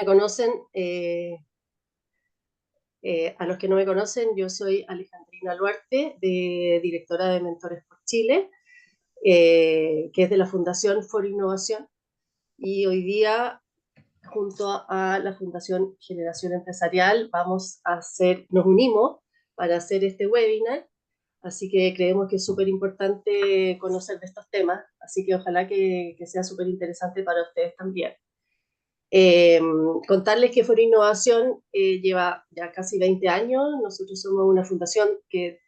me conocen, a los que no me conocen, yo soy Alejandrina Luarte, directora de Mentores por Chile, que es de la Fundación For Innovación, y hoy día, junto a la Fundación Generación Empresarial, nos unimos para hacer este webinar, así que creemos que es súper importante conocer de estos temas, así que ojalá que sea súper interesante para ustedes también. Eh, Contarles que Foro Innovación lleva ya casi 20 años. Nosotros somos una fundación que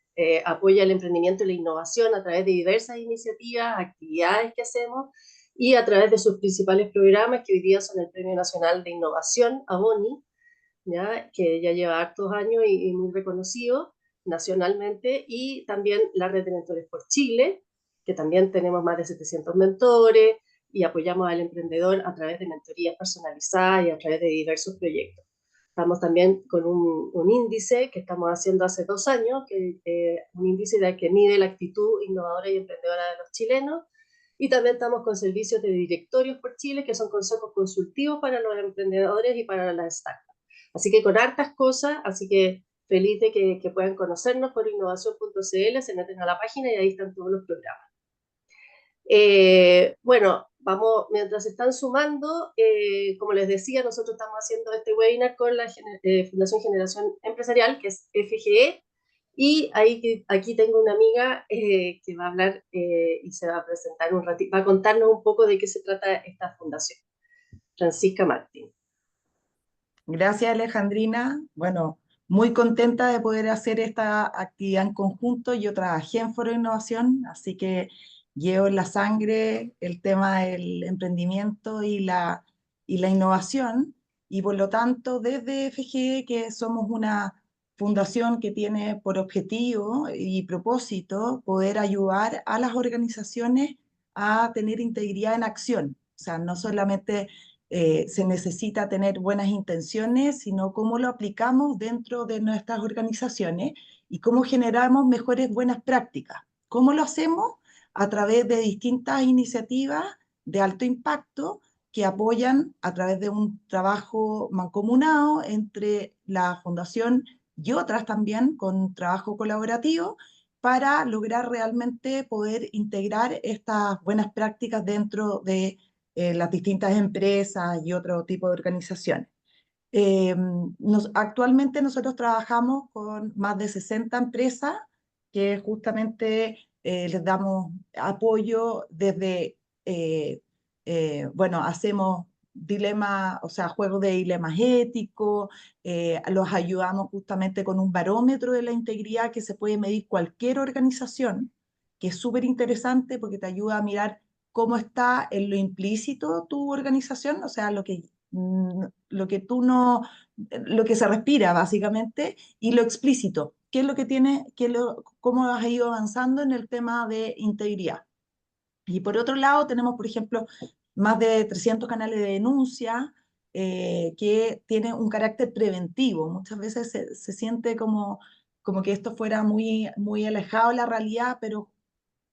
apoya el emprendimiento y la innovación a través de diversas iniciativas, actividades que hacemos y a través de sus principales programas, que hoy día son el Premio Nacional de Innovación, ABONI, ¿ya? Que ya lleva hartos años y muy reconocido nacionalmente, y también la Red de Mentores por Chile, que también tenemos más de 700 mentores y apoyamos al emprendedor a través de mentorías personalizadas y a través de diversos proyectos. Estamos también con un índice que estamos haciendo hace 2 años, un índice que mide la actitud innovadora y emprendedora de los chilenos, y también estamos con servicios de directorios por Chile, que son consejos consultivos para los emprendedores y para las startups. Así que con hartas cosas, así que feliz de que puedan conocernos por innovación.cl, se meten a la página y ahí están todos los programas. Bueno, vamos, mientras se están sumando, como les decía, nosotros estamos haciendo este webinar con la Fundación Generación Empresarial, que es FGE, y aquí tengo una amiga que va a hablar y se va a presentar un ratito, va a contarnos un poco de qué se trata esta fundación. Francisca Martín. Gracias, Alejandrina. Bueno, muy contenta de poder hacer esta actividad en conjunto. Yo trabajé en Foro de Innovación, así que llevo en la sangre el tema del emprendimiento y la innovación. Y por lo tanto, desde FGE, que somos una fundación que tiene por objetivo y propósito poder ayudar a las organizaciones a tener integridad en acción. O sea, no solamente se necesita tener buenas intenciones, sino cómo lo aplicamos dentro de nuestras organizaciones y cómo generamos mejores buenas prácticas. ¿Cómo lo hacemos? A través de distintas iniciativas de alto impacto que apoyan a través de un trabajo mancomunado entre la fundación y otras también con trabajo colaborativo para lograr realmente poder integrar estas buenas prácticas dentro de las distintas empresas y otro tipo de organizaciones. Actualmente nosotros trabajamos con más de 60 empresas que justamente les damos apoyo desde, bueno, hacemos dilemas, o sea, juegos de dilemas éticos, los ayudamos justamente con un barómetro de la integridad que se puede medir cualquier organización, que es súper interesante porque te ayuda a mirar cómo está en lo implícito tu organización, o sea, lo que tú no, lo que se respira básicamente, y lo explícito, qué es lo que tiene, cómo has ido avanzando en el tema de integridad. Y por otro lado, tenemos, por ejemplo, más de 300 canales de denuncia que tienen un carácter preventivo. Muchas veces se siente como que esto fuera muy, muy alejado de la realidad, pero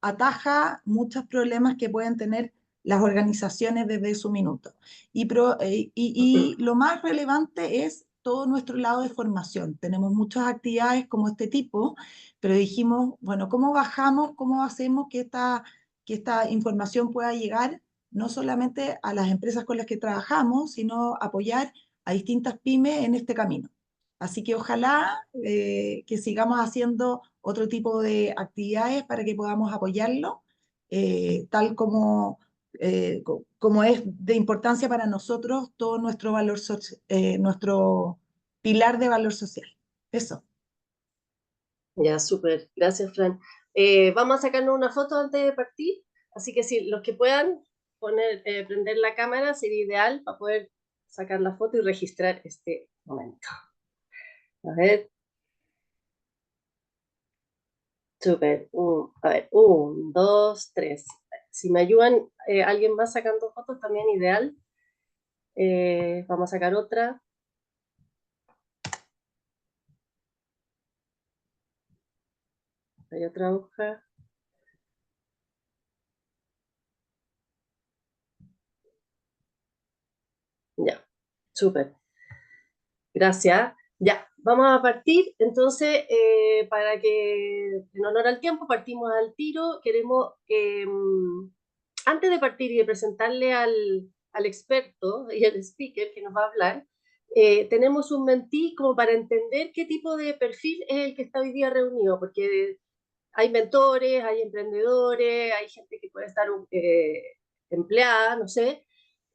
ataja muchos problemas que pueden tener las organizaciones desde su minuto. Y lo más relevante es todo nuestro lado de formación. Tenemos muchas actividades como este tipo, pero dijimos, bueno, ¿cómo bajamos, cómo hacemos que esta información pueda llegar no solamente a las empresas con las que trabajamos, sino apoyar a distintas pymes en este camino? Así que ojalá que sigamos haciendo otro tipo de actividades para que podamos apoyarlo, tal como es de importancia para nosotros todo nuestro nuestro pilar de valor social. Eso. Ya, súper. Gracias, Fran. Vamos a sacarnos una foto antes de partir, así que si los que puedan prender la cámara sería ideal para poder sacar la foto y registrar este momento. A ver, súper. A ver, 1, 2, 3. Si me ayudan alguien más sacando fotos, también ideal. Vamos a sacar otra. Hay otra hoja. Ya. Súper. Gracias. Ya, vamos a partir. Entonces, para que, en honor al tiempo, partimos al tiro. Queremos, antes de partir y de presentarle al experto y al speaker que nos va a hablar, tenemos un mentí como para entender qué tipo de perfil es el que está hoy día reunido, porque hay mentores, hay emprendedores, hay gente que puede estar empleada, no sé.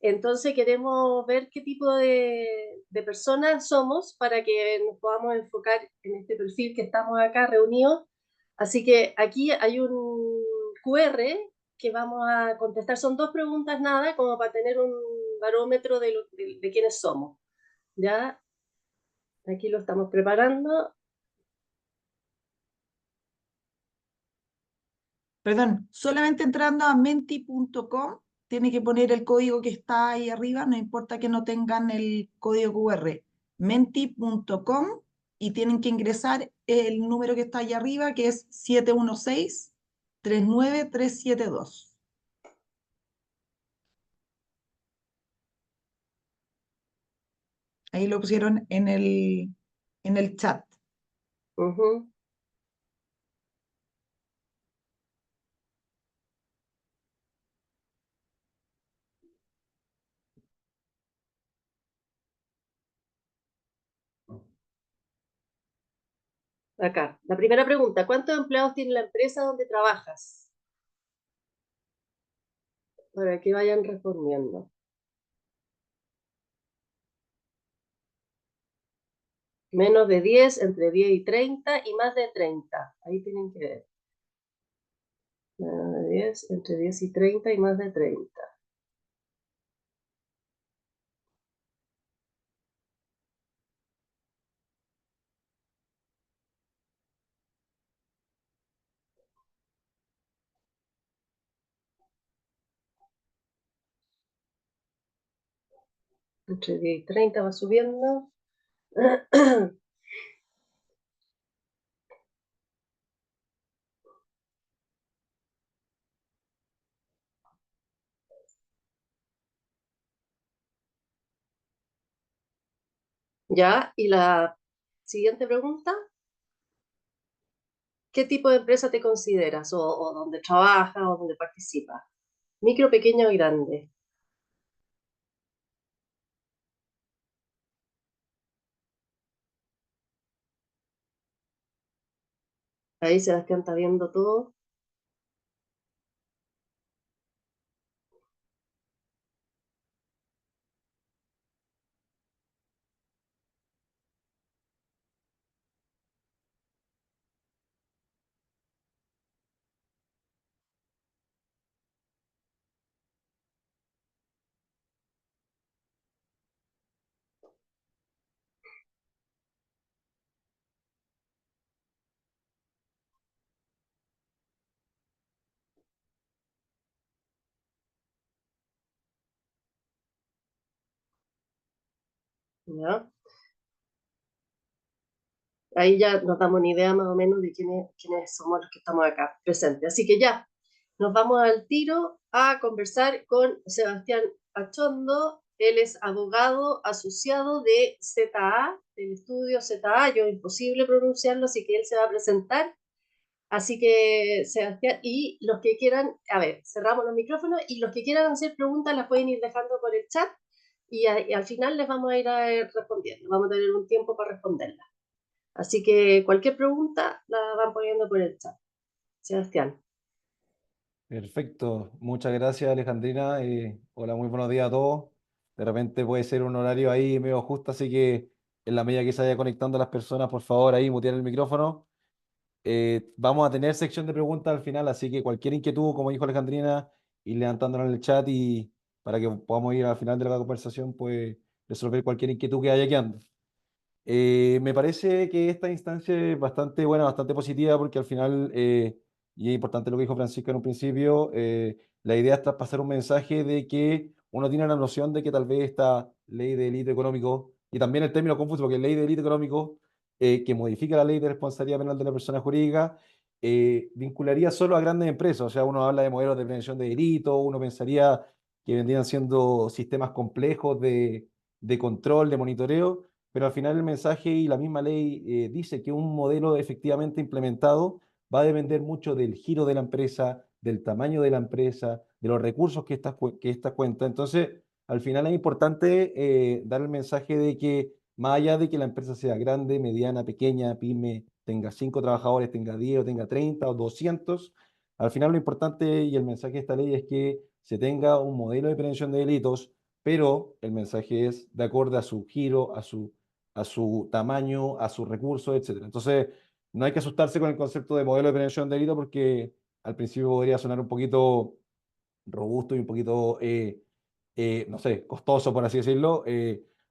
Entonces queremos ver qué tipo de personas somos para que nos podamos enfocar en este perfil que estamos acá reunidos. Así que aquí hay un QR que vamos a contestar. Son dos preguntas nada, como para tener un barómetro de quiénes somos. Ya, aquí lo estamos preparando. Perdón, solamente entrando a menti.com, tiene que poner el código que está ahí arriba, no importa que no tengan el código QR. Menti.com y tienen que ingresar el número que está ahí arriba, que es 716-39372. Ahí lo pusieron en el chat. Ujú. Acá. La primera pregunta, ¿cuántos empleados tiene la empresa donde trabajas? Para que vayan respondiendo. Menos de 10, entre 10 y 30 y más de 30. Ahí tienen que ver. Menos de 10, entre 10 y 30 y más de 30. Entre 10 y 30 va subiendo. Ya, y la siguiente pregunta, ¿qué tipo de empresa te consideras? O dónde trabajas o dónde participas. Micro, pequeño o grande. Ahí Sebastián está viendo todo. ¿Ya? Ahí ya nos damos una idea más o menos de quiénes somos los que estamos acá presentes. Así que ya, nos vamos al tiro a conversar con Sebastián Achondo. Él es abogado asociado de ZA, del estudio ZA. Yo imposible pronunciarlo, así que él se va a presentar. Así que, Sebastián, y los que quieran, a ver, cerramos los micrófonos y los que quieran hacer preguntas las pueden ir dejando por el chat y al final les vamos a ir respondiendo. Vamos a tener un tiempo para responderlas. Así que cualquier pregunta la van poniendo por el chat. Sebastián. Perfecto, muchas gracias Alejandrina. Hola, muy buenos días a todos. De repente puede ser un horario ahí medio justo, así que en la medida que se vaya conectando las personas, por favor, ahí mutear el micrófono. Vamos a tener sección de preguntas al final, así que cualquier inquietud, como dijo Alejandrina, ir levantándola en el chat y para que podamos ir al final de la conversación, pues resolver cualquier inquietud que haya quedando. Me parece que esta instancia es bastante buena, bastante positiva, porque al final, y es importante lo que dijo Francisco en un principio, la idea es traspasar un mensaje de que uno tiene la noción de que tal vez esta ley de delito económico, y también el término confuso, porque ley de delito económico, que modifica la ley de responsabilidad penal de la persona jurídica, vincularía solo a grandes empresas. O sea, uno habla de modelos de prevención de delitos, uno pensaría que vendrían siendo sistemas complejos de control, de monitoreo, pero al final el mensaje y la misma ley dice que un modelo efectivamente implementado va a depender mucho del giro de la empresa, del tamaño de la empresa, de los recursos que esta cuenta. Entonces, al final es importante dar el mensaje de que más allá de que la empresa sea grande, mediana, pequeña, pyme, tenga 5 trabajadores, tenga 10 o tenga 30 o 200, al final lo importante y el mensaje de esta ley es que se tenga un modelo de prevención de delitos, pero el mensaje es de acuerdo a su giro, a su tamaño, a sus recursos, etcétera. Entonces, no hay que asustarse con el concepto de modelo de prevención de delito porque al principio podría sonar un poquito robusto y un poquito, no sé, costoso, por así decirlo,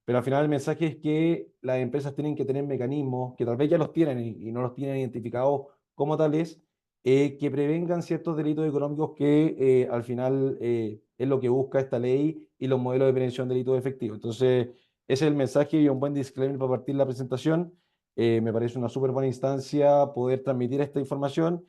pero al final el mensaje es que las empresas tienen que tener mecanismos, que tal vez ya los tienen y no los tienen identificados como tales, que prevengan ciertos delitos económicos que al final es lo que busca esta ley y los modelos de prevención de delitos efectivos. Entonces, ese es el mensaje y un buen disclaimer para partir la presentación. Me parece una súper buena instancia poder transmitir esta información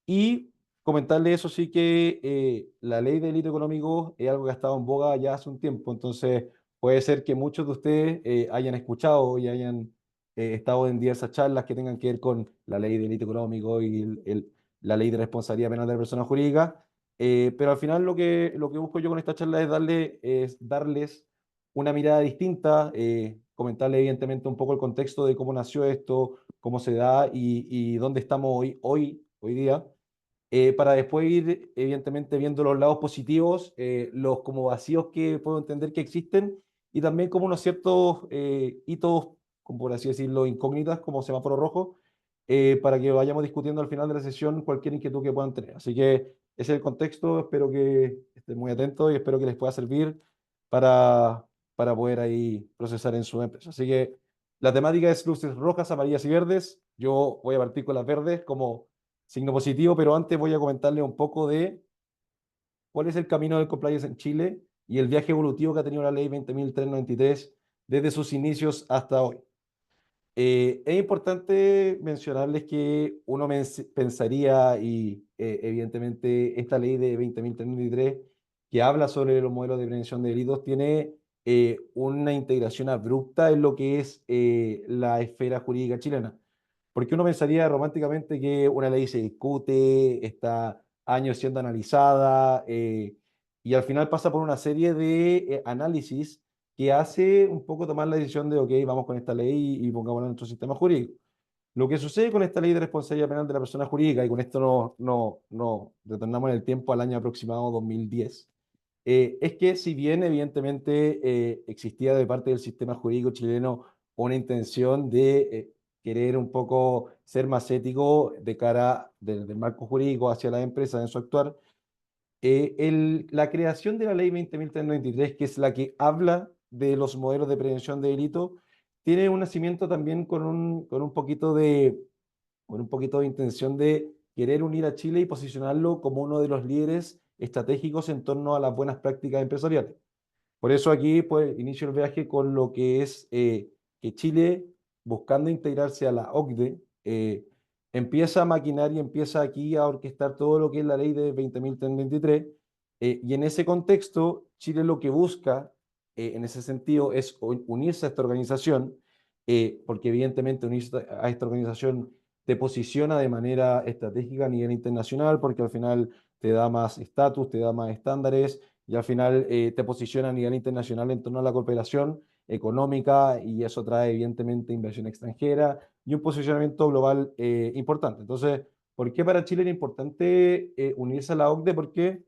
y comentarle eso sí que la ley de delito económico es algo que ha estado en boga ya hace un tiempo, entonces puede ser que muchos de ustedes hayan escuchado y hayan estado en diversas charlas que tengan que ver con la ley de delito económico y la ley de responsabilidad penal de la persona jurídica, pero al final lo que busco yo con esta charla es darles una mirada distinta, comentarle evidentemente un poco el contexto de cómo nació esto, cómo se da y dónde estamos hoy día para después ir, evidentemente, viendo los lados positivos, los como vacíos que puedo entender que existen, y también como unos ciertos hitos, como por así decirlo, incógnitas, como semáforo rojo, para que vayamos discutiendo al final de la sesión cualquier inquietud que puedan tener. Así que ese es el contexto, espero que estén muy atentos y espero que les pueda servir para, para poder ahí procesar en su empresa. Así que la temática es luces rojas, amarillas y verdes. Yo voy a partir con las verdes como signo positivo, pero antes voy a comentarle un poco de cuál es el camino del compliance en Chile y el viaje evolutivo que ha tenido la ley 20.393 desde sus inicios hasta hoy. Es importante mencionarles que uno pensaría, y evidentemente esta ley de 20.393 que habla sobre los modelos de prevención de delitos tiene una integración abrupta en lo que es la esfera jurídica chilena. Porque uno pensaría románticamente que una ley se discute, está años siendo analizada y al final pasa por una serie de análisis que hace un poco tomar la decisión de, ok, vamos con esta ley y pongámosla en nuestro sistema jurídico. Lo que sucede con esta ley de responsabilidad penal de la persona jurídica, y con esto no retornamos en el tiempo al año aproximado 2010, es que si bien evidentemente existía de parte del sistema jurídico chileno una intención de querer un poco ser más ético de cara del marco jurídico hacia las empresas en su actuar, la creación de la ley 20.393, que es la que habla de los modelos de prevención de delito, tiene un nacimiento también con un poquito de intención de querer unir a Chile y posicionarlo como uno de los líderes estratégicos en torno a las buenas prácticas empresariales. Por eso aquí pues inicio el viaje con lo que es que Chile, buscando integrarse a la OCDE, empieza a maquinar y empieza aquí a orquestar todo lo que es la ley de 20.323, y en ese contexto, Chile lo que busca en ese sentido es unirse a esta organización, porque evidentemente unirse a esta organización te posiciona de manera estratégica a nivel internacional, porque al final te da más estatus, te da más estándares y al final te posiciona a nivel internacional en torno a la cooperación económica y eso trae evidentemente inversión extranjera y un posicionamiento global importante. Entonces, ¿por qué para Chile era importante unirse a la OCDE? Porque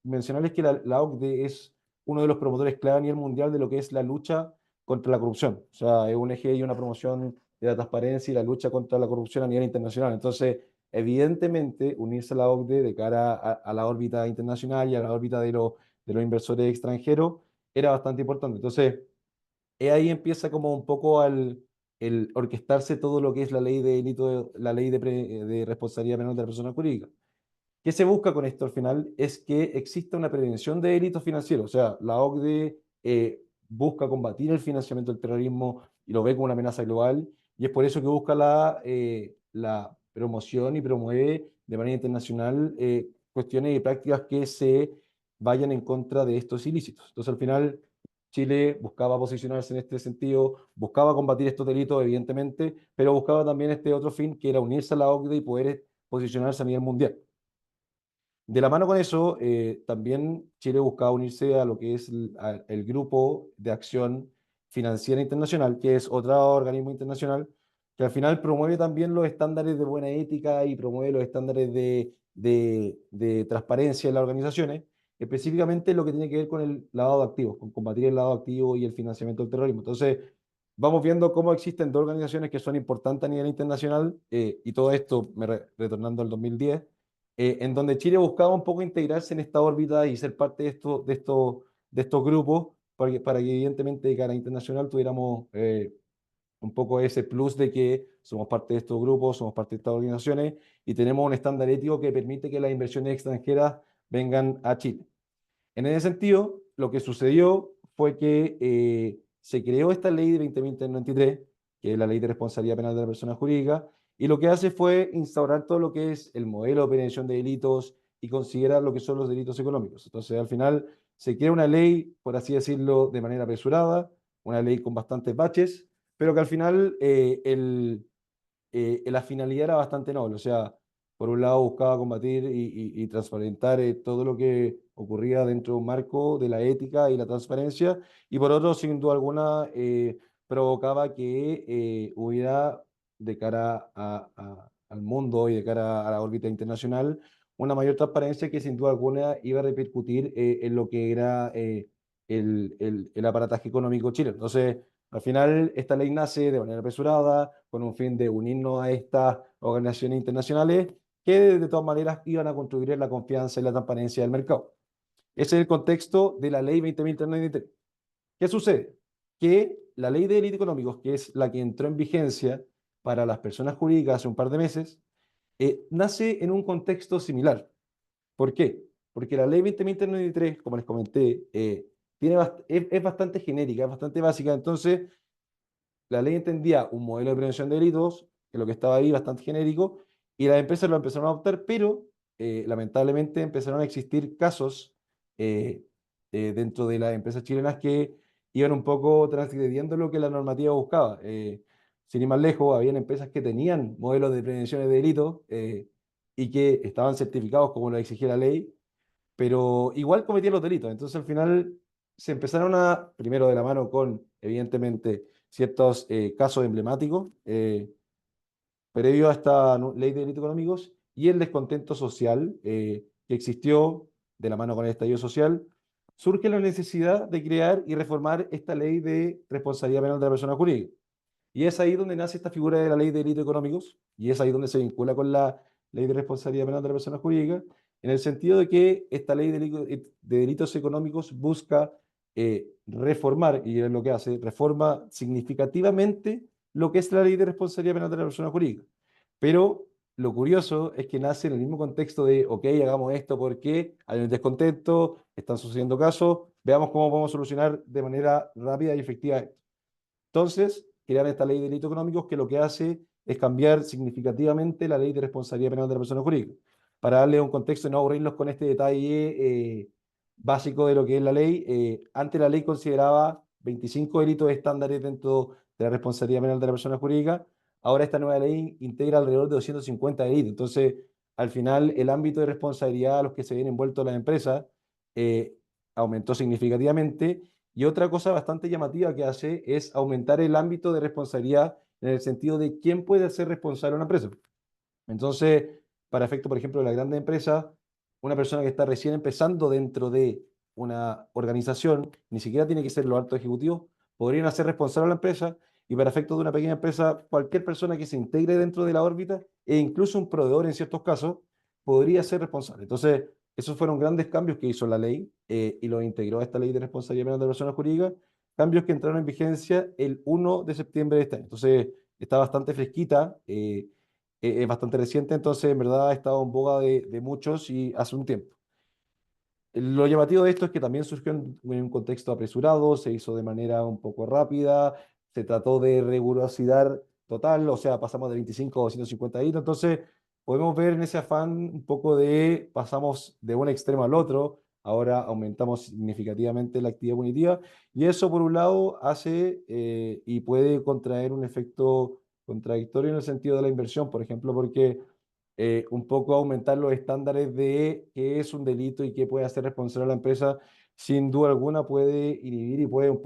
mencionarles que la OCDE es uno de los promotores clave a nivel mundial de lo que es la lucha contra la corrupción. O sea, es un eje y una promoción de la transparencia y la lucha contra la corrupción a nivel internacional. Entonces, evidentemente, unirse a la OCDE de cara a la órbita internacional y a la órbita de los inversores extranjeros era bastante importante. Entonces, ahí empieza como un poco el orquestarse todo lo que es la ley de delito, la ley de responsabilidad penal de la persona jurídica. ¿Qué se busca con esto al final? Es que exista una prevención de delitos financieros. O sea, la OCDE busca combatir el financiamiento del terrorismo y lo ve como una amenaza global. Y es por eso que busca la promoción y promueve de manera internacional cuestiones y prácticas que se vayan en contra de estos ilícitos. Entonces, al final, Chile buscaba posicionarse en este sentido, buscaba combatir estos delitos, evidentemente, pero buscaba también este otro fin, que era unirse a la OCDE y poder posicionarse a nivel mundial. De la mano con eso, también Chile buscaba unirse a lo que es el Grupo de Acción Financiera Internacional, que es otro organismo internacional que al final promueve también los estándares de buena ética y promueve los estándares de transparencia en las organizaciones, específicamente lo que tiene que ver con el lavado de activos, con combatir el lavado de activos y el financiamiento del terrorismo. Entonces, vamos viendo cómo existen dos organizaciones que son importantes a nivel internacional, y todo esto retornando al 2010, en donde Chile buscaba un poco integrarse en esta órbita y ser parte de estos grupos, para que evidentemente de cara internacional tuviéramos un poco ese plus de que somos parte de estos grupos, somos parte de estas organizaciones y tenemos un estándar ético que permite que las inversiones extranjeras vengan a Chile. En ese sentido, lo que sucedió fue que se creó esta ley de 20.093, que es la ley de responsabilidad penal de la persona jurídica, y lo que hace fue instaurar todo lo que es el modelo de prevención de delitos y considerar lo que son los delitos económicos. Entonces, al final, se crea una ley, por así decirlo, de manera apresurada, una ley con bastantes baches, pero que al final la finalidad era bastante noble. O sea, por un lado buscaba combatir y transparentar todo lo que ocurría dentro de un marco de la ética y la transparencia, y por otro, sin duda alguna, provocaba que hubiera de cara al mundo y de cara a la órbita internacional una mayor transparencia que sin duda alguna iba a repercutir en lo que era el aparataje económico chileno. Entonces, al final, esta ley nace de manera apresurada, con un fin de unirnos a estas organizaciones internacionales que de todas maneras iban a contribuir la confianza y la transparencia del mercado. Ese es el contexto de la ley 20.393. ¿Qué sucede? Que la ley de delitos económicos, que es la que entró en vigencia para las personas jurídicas hace un par de meses, nace en un contexto similar. ¿Por qué? Porque la ley 20.393, como les comenté, es bastante genérica, es bastante básica. Entonces, la ley entendía un modelo de prevención de delitos, que lo que estaba ahí bastante genérico, y las empresas lo empezaron a adoptar, pero lamentablemente empezaron a existir casos eh, dentro de las empresas chilenas que iban un poco transgrediendo lo que la normativa buscaba. Sin ir más lejos, habían empresas que tenían modelos de prevención de delitos y que estaban certificados como lo exigía la ley, pero igual cometían los delitos. Entonces al final se empezaron a, primero de la mano con, evidentemente, ciertos casos emblemáticos previo a esta ley de delitos económicos y el descontento social que existió de la mano con el estallido social, surge la necesidad de crear y reformar esta ley de responsabilidad penal de la persona jurídica. Y es ahí donde nace esta figura de la ley de delitos económicos, y es ahí donde se vincula con la ley de responsabilidad penal de la persona jurídica, en el sentido de que esta ley de delitos económicos busca reformar, y es lo que hace, reforma significativamente lo que es la ley de responsabilidad penal de la persona jurídica. Pero lo curioso es que nace en el mismo contexto de, ok, hagamos esto porque hay un descontento, están sucediendo casos, veamos cómo podemos solucionar de manera rápida y efectiva esto. Entonces, crear esta ley de delitos económicos que lo que hace es cambiar significativamente la ley de responsabilidad penal de la persona jurídica. Para darle un contexto y no aburrirlos con este detalle básico de lo que es la ley, antes la ley consideraba 25 delitos estándares dentro de la responsabilidad penal de la persona jurídica. Ahora esta nueva ley integra alrededor de 250 delitos. Entonces, al final, el ámbito de responsabilidad a los que se ven envueltos las empresas eh, aumentó significativamente, y otra cosa bastante llamativa que hace es aumentar el ámbito de responsabilidad en el sentido de quién puede ser responsable de una empresa. Entonces, para efecto, por ejemplo, de la grande empresa, una persona que está recién empezando dentro de una organización, ni siquiera tiene que ser los altos ejecutivos, podrían hacer responsable a la empresa, y para efectos de una pequeña empresa, cualquier persona que se integre dentro de la órbita, e incluso un proveedor en ciertos casos, podría ser responsable. Entonces, esos fueron grandes cambios que hizo la ley y lo integró a esta ley de responsabilidad penal de personas jurídicas, cambios que entraron en vigencia el 1 de septiembre de este año. Entonces, está bastante fresquita. Es bastante reciente, entonces en verdad ha estado en boga de muchos y hace un tiempo. Lo llamativo de esto es que también surgió en un contexto apresurado, se hizo de manera un poco rápida, se trató de rigurosidad total, o sea, pasamos de 25 a 250 hitos, entonces podemos ver en ese afán un poco de, pasamos de un extremo al otro, ahora aumentamos significativamente la actividad punitiva, y eso por un lado hace y puede contraer un efecto contradictorio en el sentido de la inversión, por ejemplo, porque un poco aumentar los estándares de qué es un delito y qué puede hacer responsable a la empresa, sin duda alguna puede inhibir y puede un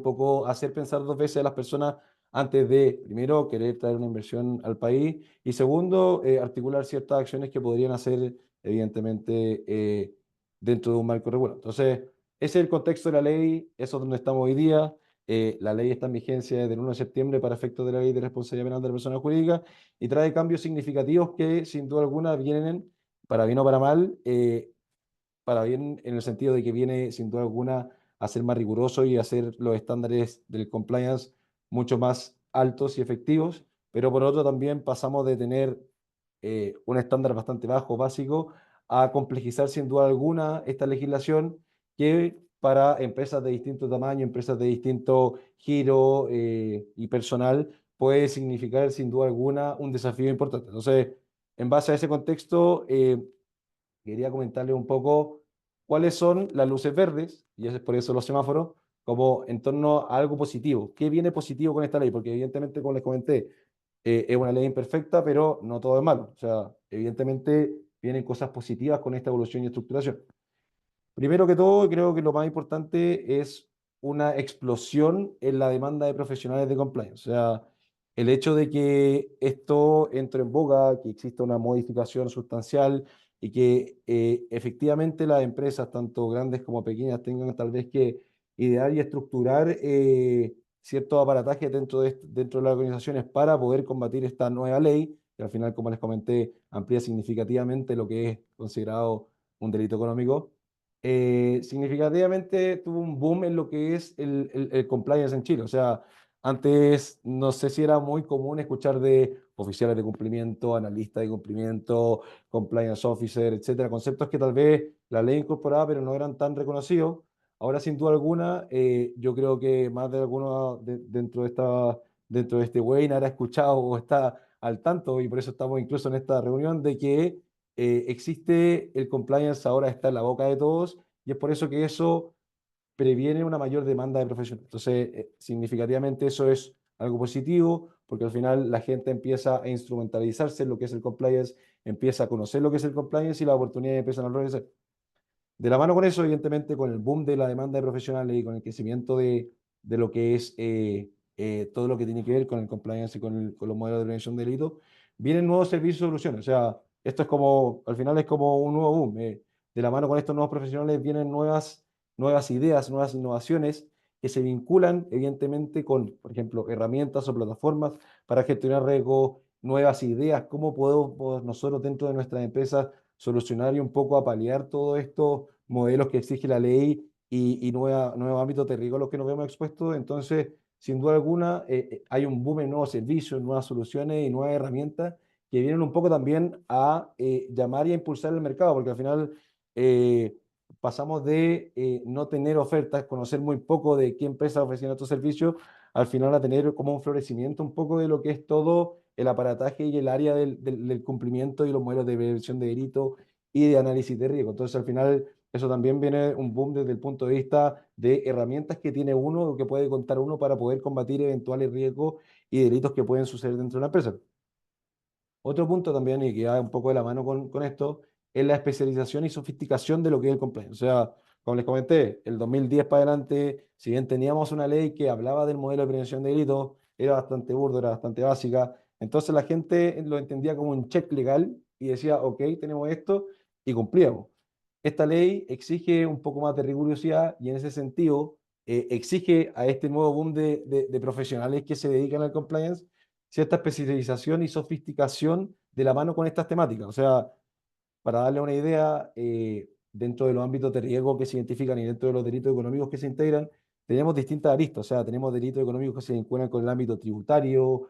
poco hacer pensar dos veces a las personas antes de, primero, querer traer una inversión al país y segundo, articular ciertas acciones que podrían hacer, evidentemente, dentro de un marco regulado. Entonces, ese es el contexto de la ley, eso es donde estamos hoy día. La ley está en vigencia desde el 1 de septiembre para efectos de la ley de responsabilidad penal de la persona jurídica y trae cambios significativos que, sin duda alguna, vienen, para bien o para bien en el sentido de que viene sin duda alguna a ser más riguroso y a hacer los estándares del compliance mucho más altos y efectivos, pero por otro también pasamos de tener un estándar bastante bajo, básico, a complejizar sin duda alguna esta legislación que para empresas de distinto tamaño, empresas de distinto giro y personal, puede significar sin duda alguna un desafío importante. Entonces, en base a ese contexto, quería comentarles un poco cuáles son las luces verdes, y es por eso los semáforos, como en torno a algo positivo. ¿Qué viene positivo con esta ley? Porque evidentemente, como les comenté, es una ley imperfecta, pero no todo es malo. O sea, evidentemente vienen cosas positivas con esta evolución y estructuración. Primero que todo, creo que lo más importante es una explosión en la demanda de profesionales de compliance. O sea, el hecho de que esto entre en boga, que exista una modificación sustancial y que efectivamente las empresas, tanto grandes como pequeñas, tengan tal vez que idear y estructurar ciertos aparatajes dentro de las organizaciones para poder combatir esta nueva ley, que al final, como les comenté, amplía significativamente lo que es considerado un delito económico. Significativamente tuvo un boom en lo que es el compliance en Chile. O sea, antes no sé si era muy común escuchar de oficiales de cumplimiento, analistas de cumplimiento, compliance officer, etcétera, conceptos que tal vez la ley incorporaba, pero no eran tan reconocidos. Ahora, sin duda alguna, yo creo que más de alguno dentro de este webinar ha escuchado o está al tanto, y por eso estamos incluso en esta reunión, de que existe el compliance, ahora está en la boca de todos y es por eso que eso previene una mayor demanda de profesionales. Entonces, significativamente eso es algo positivo porque al final la gente empieza a instrumentalizarse en lo que es el compliance, empieza a conocer lo que es el compliance y las oportunidades empiezan a florecer. De la mano con eso, evidentemente, con el boom de la demanda de profesionales y con el crecimiento de lo que es todo lo que tiene que ver con el compliance y con los modelos de prevención de delitos, vienen nuevos servicios y soluciones. O sea, esto es como, al final es como un nuevo boom. De la mano con estos nuevos profesionales vienen nuevas ideas, nuevas innovaciones que se vinculan, evidentemente, con, por ejemplo, herramientas o plataformas para gestionar riesgos, nuevas ideas, cómo podemos nosotros dentro de nuestras empresas solucionar y un poco a paliar todos estos modelos que exige la ley y nuevos ámbitos de riesgo a los que nos vemos expuestos. Entonces, sin duda alguna, hay un boom en nuevos servicios, nuevas soluciones y nuevas herramientas que vienen un poco también a llamar y a impulsar el mercado, porque al final pasamos de no tener ofertas, conocer muy poco de qué empresas ofrecen estos servicios, al final a tener como un florecimiento un poco de lo que es todo el aparataje y el área del cumplimiento y los modelos de prevención de delito y de análisis de riesgo. Entonces, al final, eso también viene un boom desde el punto de vista de herramientas que tiene uno o que puede contar uno para poder combatir eventuales riesgos y delitos que pueden suceder dentro de una empresa. Otro punto también, y que va un poco de la mano con esto, es la especialización y sofisticación de lo que es el compliance. O sea, como les comenté, el 2010 para adelante, si bien teníamos una ley que hablaba del modelo de prevención de delitos, era bastante burdo, era bastante básica, entonces la gente lo entendía como un check legal y decía, ok, tenemos esto y cumplíamos. Esta ley exige un poco más de rigurosidad y en ese sentido exige a este nuevo boom de profesionales que se dedican al compliance cierta especialización y sofisticación de la mano con estas temáticas. O sea, para darle una idea, dentro de los ámbitos de riesgo que se identifican y dentro de los delitos económicos que se integran, tenemos distintas aristas. O sea, tenemos delitos económicos que se vinculan con el ámbito tributario,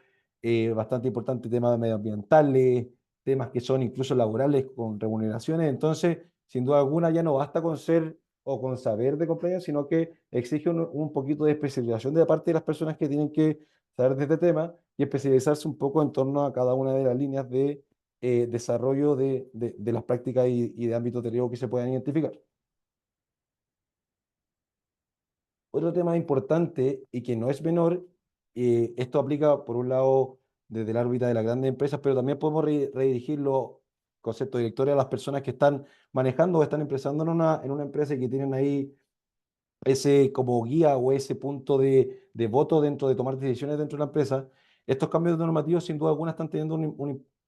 bastante importante temas medioambientales, temas que son incluso laborales con remuneraciones. Entonces, sin duda alguna, ya no basta con ser o con saber de compliance, sino que exige un poquito de especialización de parte de las personas que tienen que saber de este tema y especializarse un poco en torno a cada una de las líneas de desarrollo de las prácticas y de ámbitos de riesgo que se puedan identificar. Otro tema importante y que no es menor, esto aplica por un lado desde la órbita de las grandes empresas, pero también podemos redirigirlo, concepto directorio, a las personas que están manejando o están empezando en una empresa y que tienen ahí ese como guía o ese punto de voto dentro de tomar decisiones dentro de la empresa. Estos cambios normativos sin duda alguna están teniendo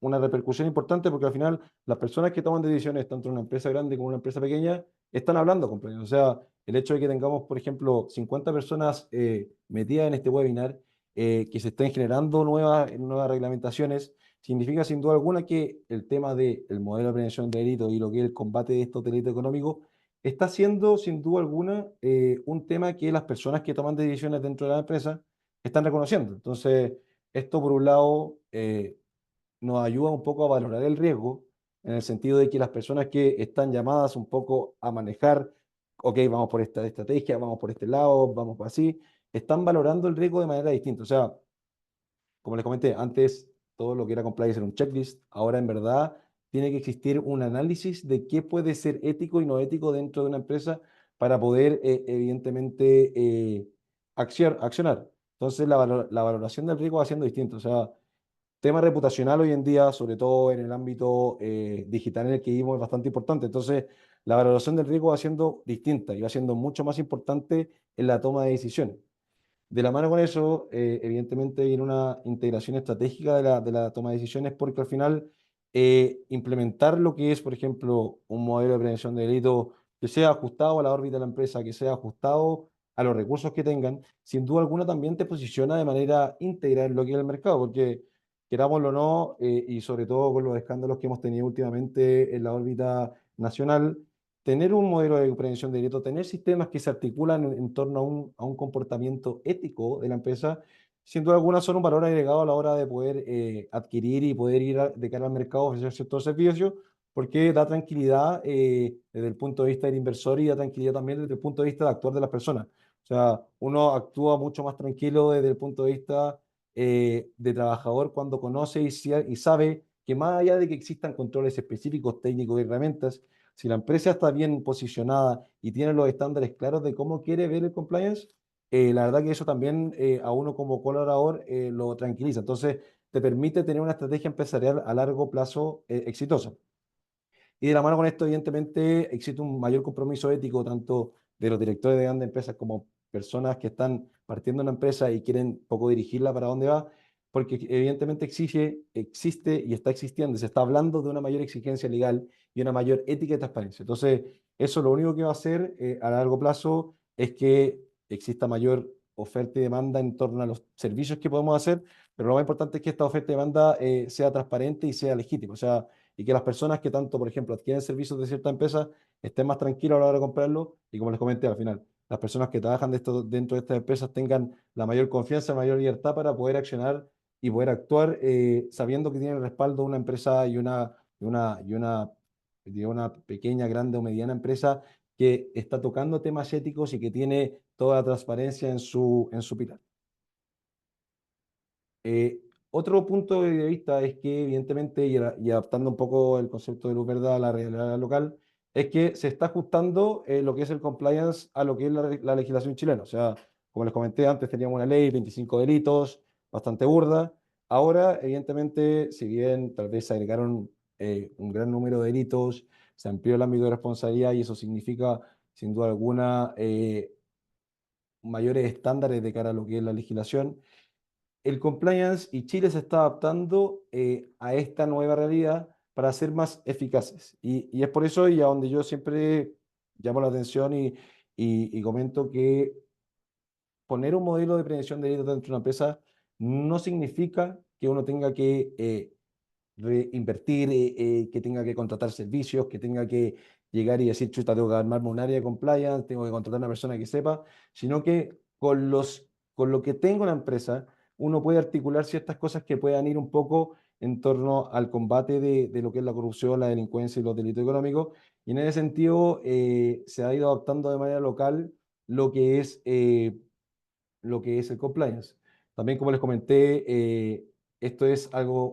una repercusión importante porque al final las personas que toman decisiones tanto en una empresa grande como en una empresa pequeña están hablando con pleno. O sea, el hecho de que tengamos, por ejemplo, 50 personas metidas en este webinar, que se estén generando nuevas reglamentaciones, significa sin duda alguna que el tema del modelo de prevención de delitos y lo que es el combate de estos delitos económicos está siendo, sin duda alguna, un tema que las personas que toman decisiones dentro de la empresa están reconociendo. Entonces, esto por un lado nos ayuda un poco a valorar el riesgo, en el sentido de que las personas que están llamadas un poco a manejar, ok, vamos por esta estrategia, vamos por este lado, vamos por así, están valorando el riesgo de manera distinta. O sea, como les comenté, antes todo lo que era compliance era un checklist, ahora en verdad tiene que existir un análisis de qué puede ser ético y no ético dentro de una empresa para poder, evidentemente, accionar. Entonces, la valoración del riesgo va siendo distinta. O sea, tema reputacional hoy en día, sobre todo en el ámbito digital en el que vivimos, es bastante importante. Entonces, la valoración del riesgo va siendo distinta y va siendo mucho más importante en la toma de decisiones. De la mano con eso, evidentemente viene una integración estratégica de la toma de decisiones porque al final implementar lo que es, por ejemplo, un modelo de prevención de delitos que sea ajustado a la órbita de la empresa, que sea ajustado a los recursos que tengan, sin duda alguna también te posiciona de manera íntegra en lo que es el mercado, porque querámoslo o no, y sobre todo con los escándalos que hemos tenido últimamente en la órbita nacional, tener un modelo de prevención de delitos, tener sistemas que se articulan en torno a un comportamiento ético de la empresa, sin duda alguna son un valor agregado a la hora de poder adquirir y poder ir de cara al mercado a ofrecer ciertos servicios, porque da tranquilidad desde el punto de vista del inversor y da tranquilidad también desde el punto de vista de actuar de las personas. O sea, uno actúa mucho más tranquilo desde el punto de vista de trabajador cuando conoce y sabe que más allá de que existan controles específicos, técnicos y herramientas, si la empresa está bien posicionada y tiene los estándares claros de cómo quiere ver el compliance, la verdad que eso también a uno como colaborador lo tranquiliza. Entonces, te permite tener una estrategia empresarial a largo plazo exitosa. Y de la mano con esto, evidentemente, existe un mayor compromiso ético tanto de los directores de grandes empresas como personas que están partiendo una empresa y quieren poco dirigirla para dónde va, porque evidentemente existe y está existiendo, se está hablando de una mayor exigencia legal y una mayor ética y transparencia. Entonces, eso lo único que va a hacer a largo plazo es que exista mayor oferta y demanda en torno a los servicios que podemos hacer, pero lo más importante es que esta oferta y demanda sea transparente y sea legítima. O sea, y que las personas que tanto, por ejemplo, adquieren servicios de cierta empresa estén más tranquilos a la hora de comprarlo y como les comenté al final, las personas que trabajan dentro de estas empresas tengan la mayor confianza, la mayor libertad para poder accionar y poder actuar sabiendo que tienen el respaldo de una empresa de una pequeña, grande o mediana empresa que está tocando temas éticos y que tiene toda la transparencia en su pilar. Eh, Otro punto de vista es que, evidentemente, y adaptando un poco el concepto de luz verde a la realidad local, es que se está ajustando lo que es el compliance a lo que es la legislación chilena. O sea, como les comenté antes, teníamos una ley, 25 delitos, bastante burda. Ahora, evidentemente, si bien tal vez se agregaron un gran número de delitos, se amplió el ámbito de responsabilidad y eso significa, sin duda alguna, mayores estándares de cara a lo que es la legislación. El compliance y Chile se está adaptando a esta nueva realidad para ser más eficaces. Y es por eso y a donde yo siempre llamo la atención y comento que poner un modelo de prevención de delitos dentro de una empresa no significa que uno tenga que reinvertir, que tenga que contratar servicios, que tenga que llegar y decir, chuta, tengo que armarme un área de compliance, tengo que contratar a una persona que sepa, sino que con lo que tengo en la empresa, uno puede articular ciertas cosas que puedan ir un poco en torno al combate de lo que es la corrupción, la delincuencia y los delitos económicos. Y en ese sentido, se ha ido adaptando de manera local lo que es, lo que es el compliance. También, como les comenté, esto es algo,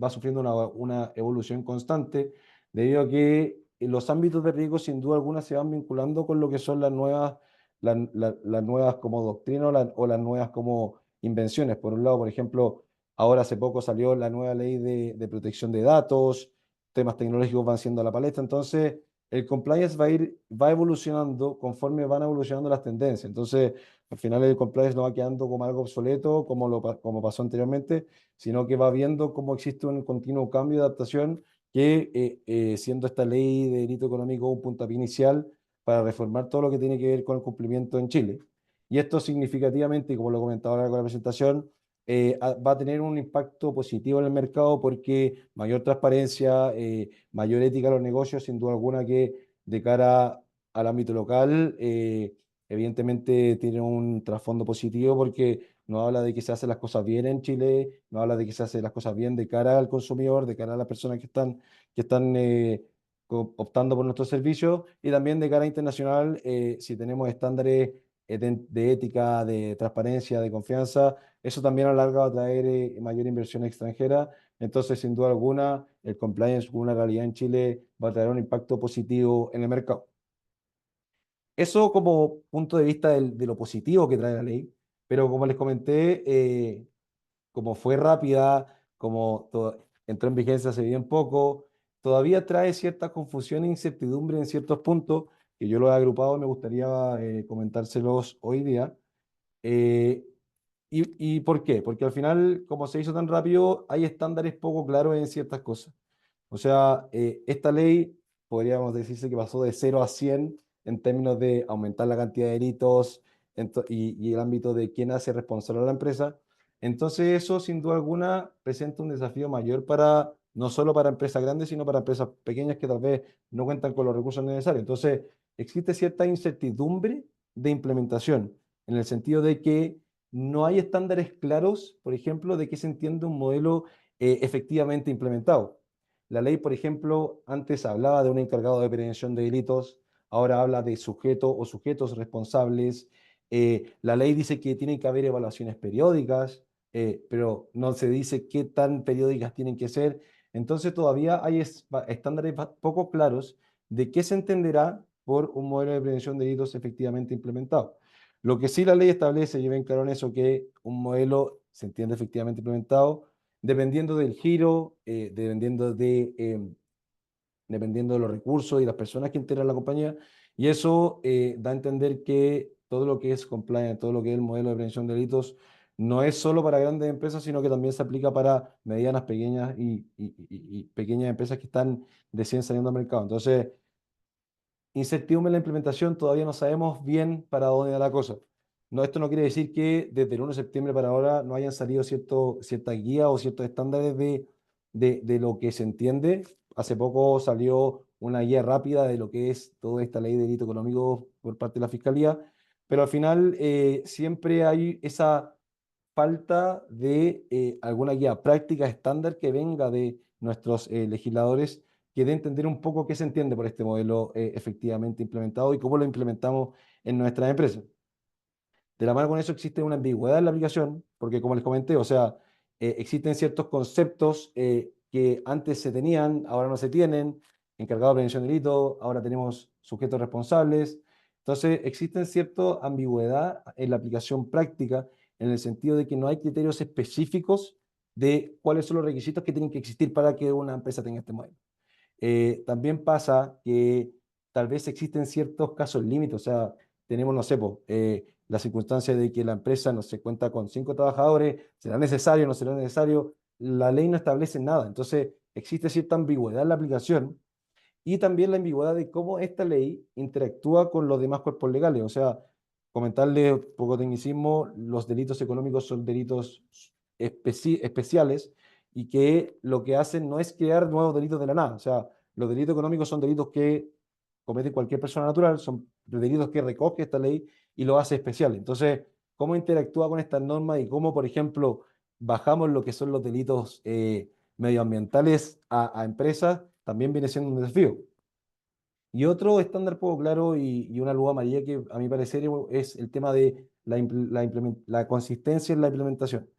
va sufriendo una evolución constante, debido a que los ámbitos de riesgo sin duda alguna se van vinculando con lo que son las nuevas como doctrinas o las nuevas como invenciones. Por un lado, por ejemplo, ahora hace poco salió la nueva ley de protección de datos, temas tecnológicos van siendo a la palestra, entonces el compliance va evolucionando conforme van evolucionando las tendencias. Entonces, al final el compliance no va quedando como algo obsoleto como pasó anteriormente, sino que va viendo cómo existe un continuo cambio de adaptación que, siendo esta ley de delito económico un puntapié inicial para reformar todo lo que tiene que ver con el cumplimiento en Chile. Y esto significativamente, y como lo comentaba ahora con la presentación, va a tener un impacto positivo en el mercado porque mayor transparencia, mayor ética a los negocios, sin duda alguna que de cara al ámbito local, evidentemente tiene un trasfondo positivo porque no habla de que se hacen las cosas bien en Chile, no habla de que se hacen las cosas bien de cara al consumidor, de cara a las personas que están optando por nuestros servicios y también de cara internacional, si tenemos estándares de ética, de transparencia, de confianza, eso también a la larga va a traer mayor inversión extranjera. Entonces, sin duda alguna, el compliance con una realidad en Chile va a traer un impacto positivo en el mercado. Eso como punto de vista de lo positivo que trae la ley, pero como les comenté, como fue rápida, entró en vigencia hace bien poco, todavía trae cierta confusión e incertidumbre en ciertos puntos que yo los he agrupado y me gustaría comentárselos hoy día. Eh, ¿Y por qué? Porque al final, como se hizo tan rápido, hay estándares poco claros en ciertas cosas. O sea, esta ley podríamos decirse que pasó de 0 a 100 en términos de aumentar la cantidad de delitos y el ámbito de quién hace responsable a la empresa. Entonces eso, sin duda alguna, presenta un desafío mayor no solo para empresas grandes, sino para empresas pequeñas que tal vez no cuentan con los recursos necesarios. Entonces, existe cierta incertidumbre de implementación, en el sentido de que no hay estándares claros, por ejemplo, de qué se entiende un modelo efectivamente implementado. La ley, por ejemplo, antes hablaba de un encargado de prevención de delitos, ahora habla de sujeto o sujetos responsables. La ley dice que tienen que haber evaluaciones periódicas, pero no se dice qué tan periódicas tienen que ser. Entonces todavía hay estándares poco claros de qué se entenderá por un modelo de prevención de delitos efectivamente implementado. Lo que sí la ley establece, y ven claro en eso, que un modelo se entiende efectivamente implementado dependiendo del giro, dependiendo de los recursos y las personas que integran la compañía, y eso da a entender que todo lo que es compliance, todo lo que es el modelo de prevención de delitos, no es solo para grandes empresas, sino que también se aplica para medianas, pequeñas y pequeñas empresas que están recién saliendo al mercado. Entonces, incertidumbre en la implementación, todavía no sabemos bien para dónde va la cosa. No, esto no quiere decir que desde el 1 de septiembre para ahora no hayan salido ciertas guías o ciertos estándares de lo que se entiende. Hace poco salió una guía rápida de lo que es toda esta ley de delito económico por parte de la Fiscalía, pero al final siempre hay esa falta de alguna guía práctica estándar que venga de nuestros legisladores que dé a entender un poco qué se entiende por este modelo efectivamente implementado y cómo lo implementamos en nuestras empresas. De la mano con eso existe una ambigüedad en la aplicación, porque como les comenté, o sea, existen ciertos conceptos que antes se tenían, ahora no se tienen, encargado de prevención de delito, ahora tenemos sujetos responsables. Entonces, existen cierta ambigüedad en la aplicación práctica, en el sentido de que no hay criterios específicos de cuáles son los requisitos que tienen que existir para que una empresa tenga este modelo. También pasa que tal vez existen ciertos casos límites, o sea, tenemos, no sé, po, la circunstancia de que la empresa no se cuenta con 5 trabajadores, será necesario, no será necesario, la ley no establece nada, entonces existe cierta ambigüedad en la aplicación y también la ambigüedad de cómo esta ley interactúa con los demás cuerpos legales, o sea, comentarle un poco de tecnicismo, los delitos económicos son delitos especiales y que lo que hacen no es crear nuevos delitos de la nada. O sea, los delitos económicos son delitos que comete cualquier persona natural, son delitos que recoge esta ley y lo hace especial. Entonces, ¿cómo interactúa con estas normas y cómo, por ejemplo, bajamos lo que son los delitos medioambientales a empresas? También viene siendo un desafío. Y otro estándar poco claro y una luz amarilla que a mi parecer es el tema de la consistencia en la implementación.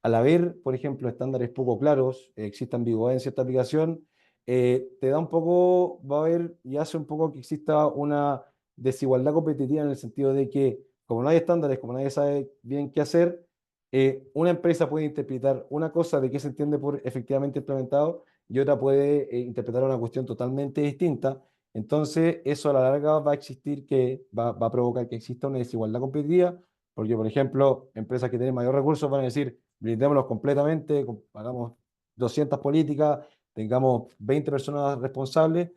al haber, por ejemplo, estándares poco claros, existe ambigüedad en cierta aplicación, te da un poco, va a haber y hace un poco que exista una desigualdad competitiva en el sentido de que, como no hay estándares, como nadie sabe bien qué hacer, una empresa puede interpretar una cosa de qué se entiende por efectivamente implementado y otra puede interpretar una cuestión totalmente distinta. Entonces, eso a la larga va a existir va a provocar que exista una desigualdad competitiva, porque, por ejemplo, empresas que tienen mayor recursos van a decir, blindémoslos completamente, hagamos 200 políticas, tengamos 20 personas responsables,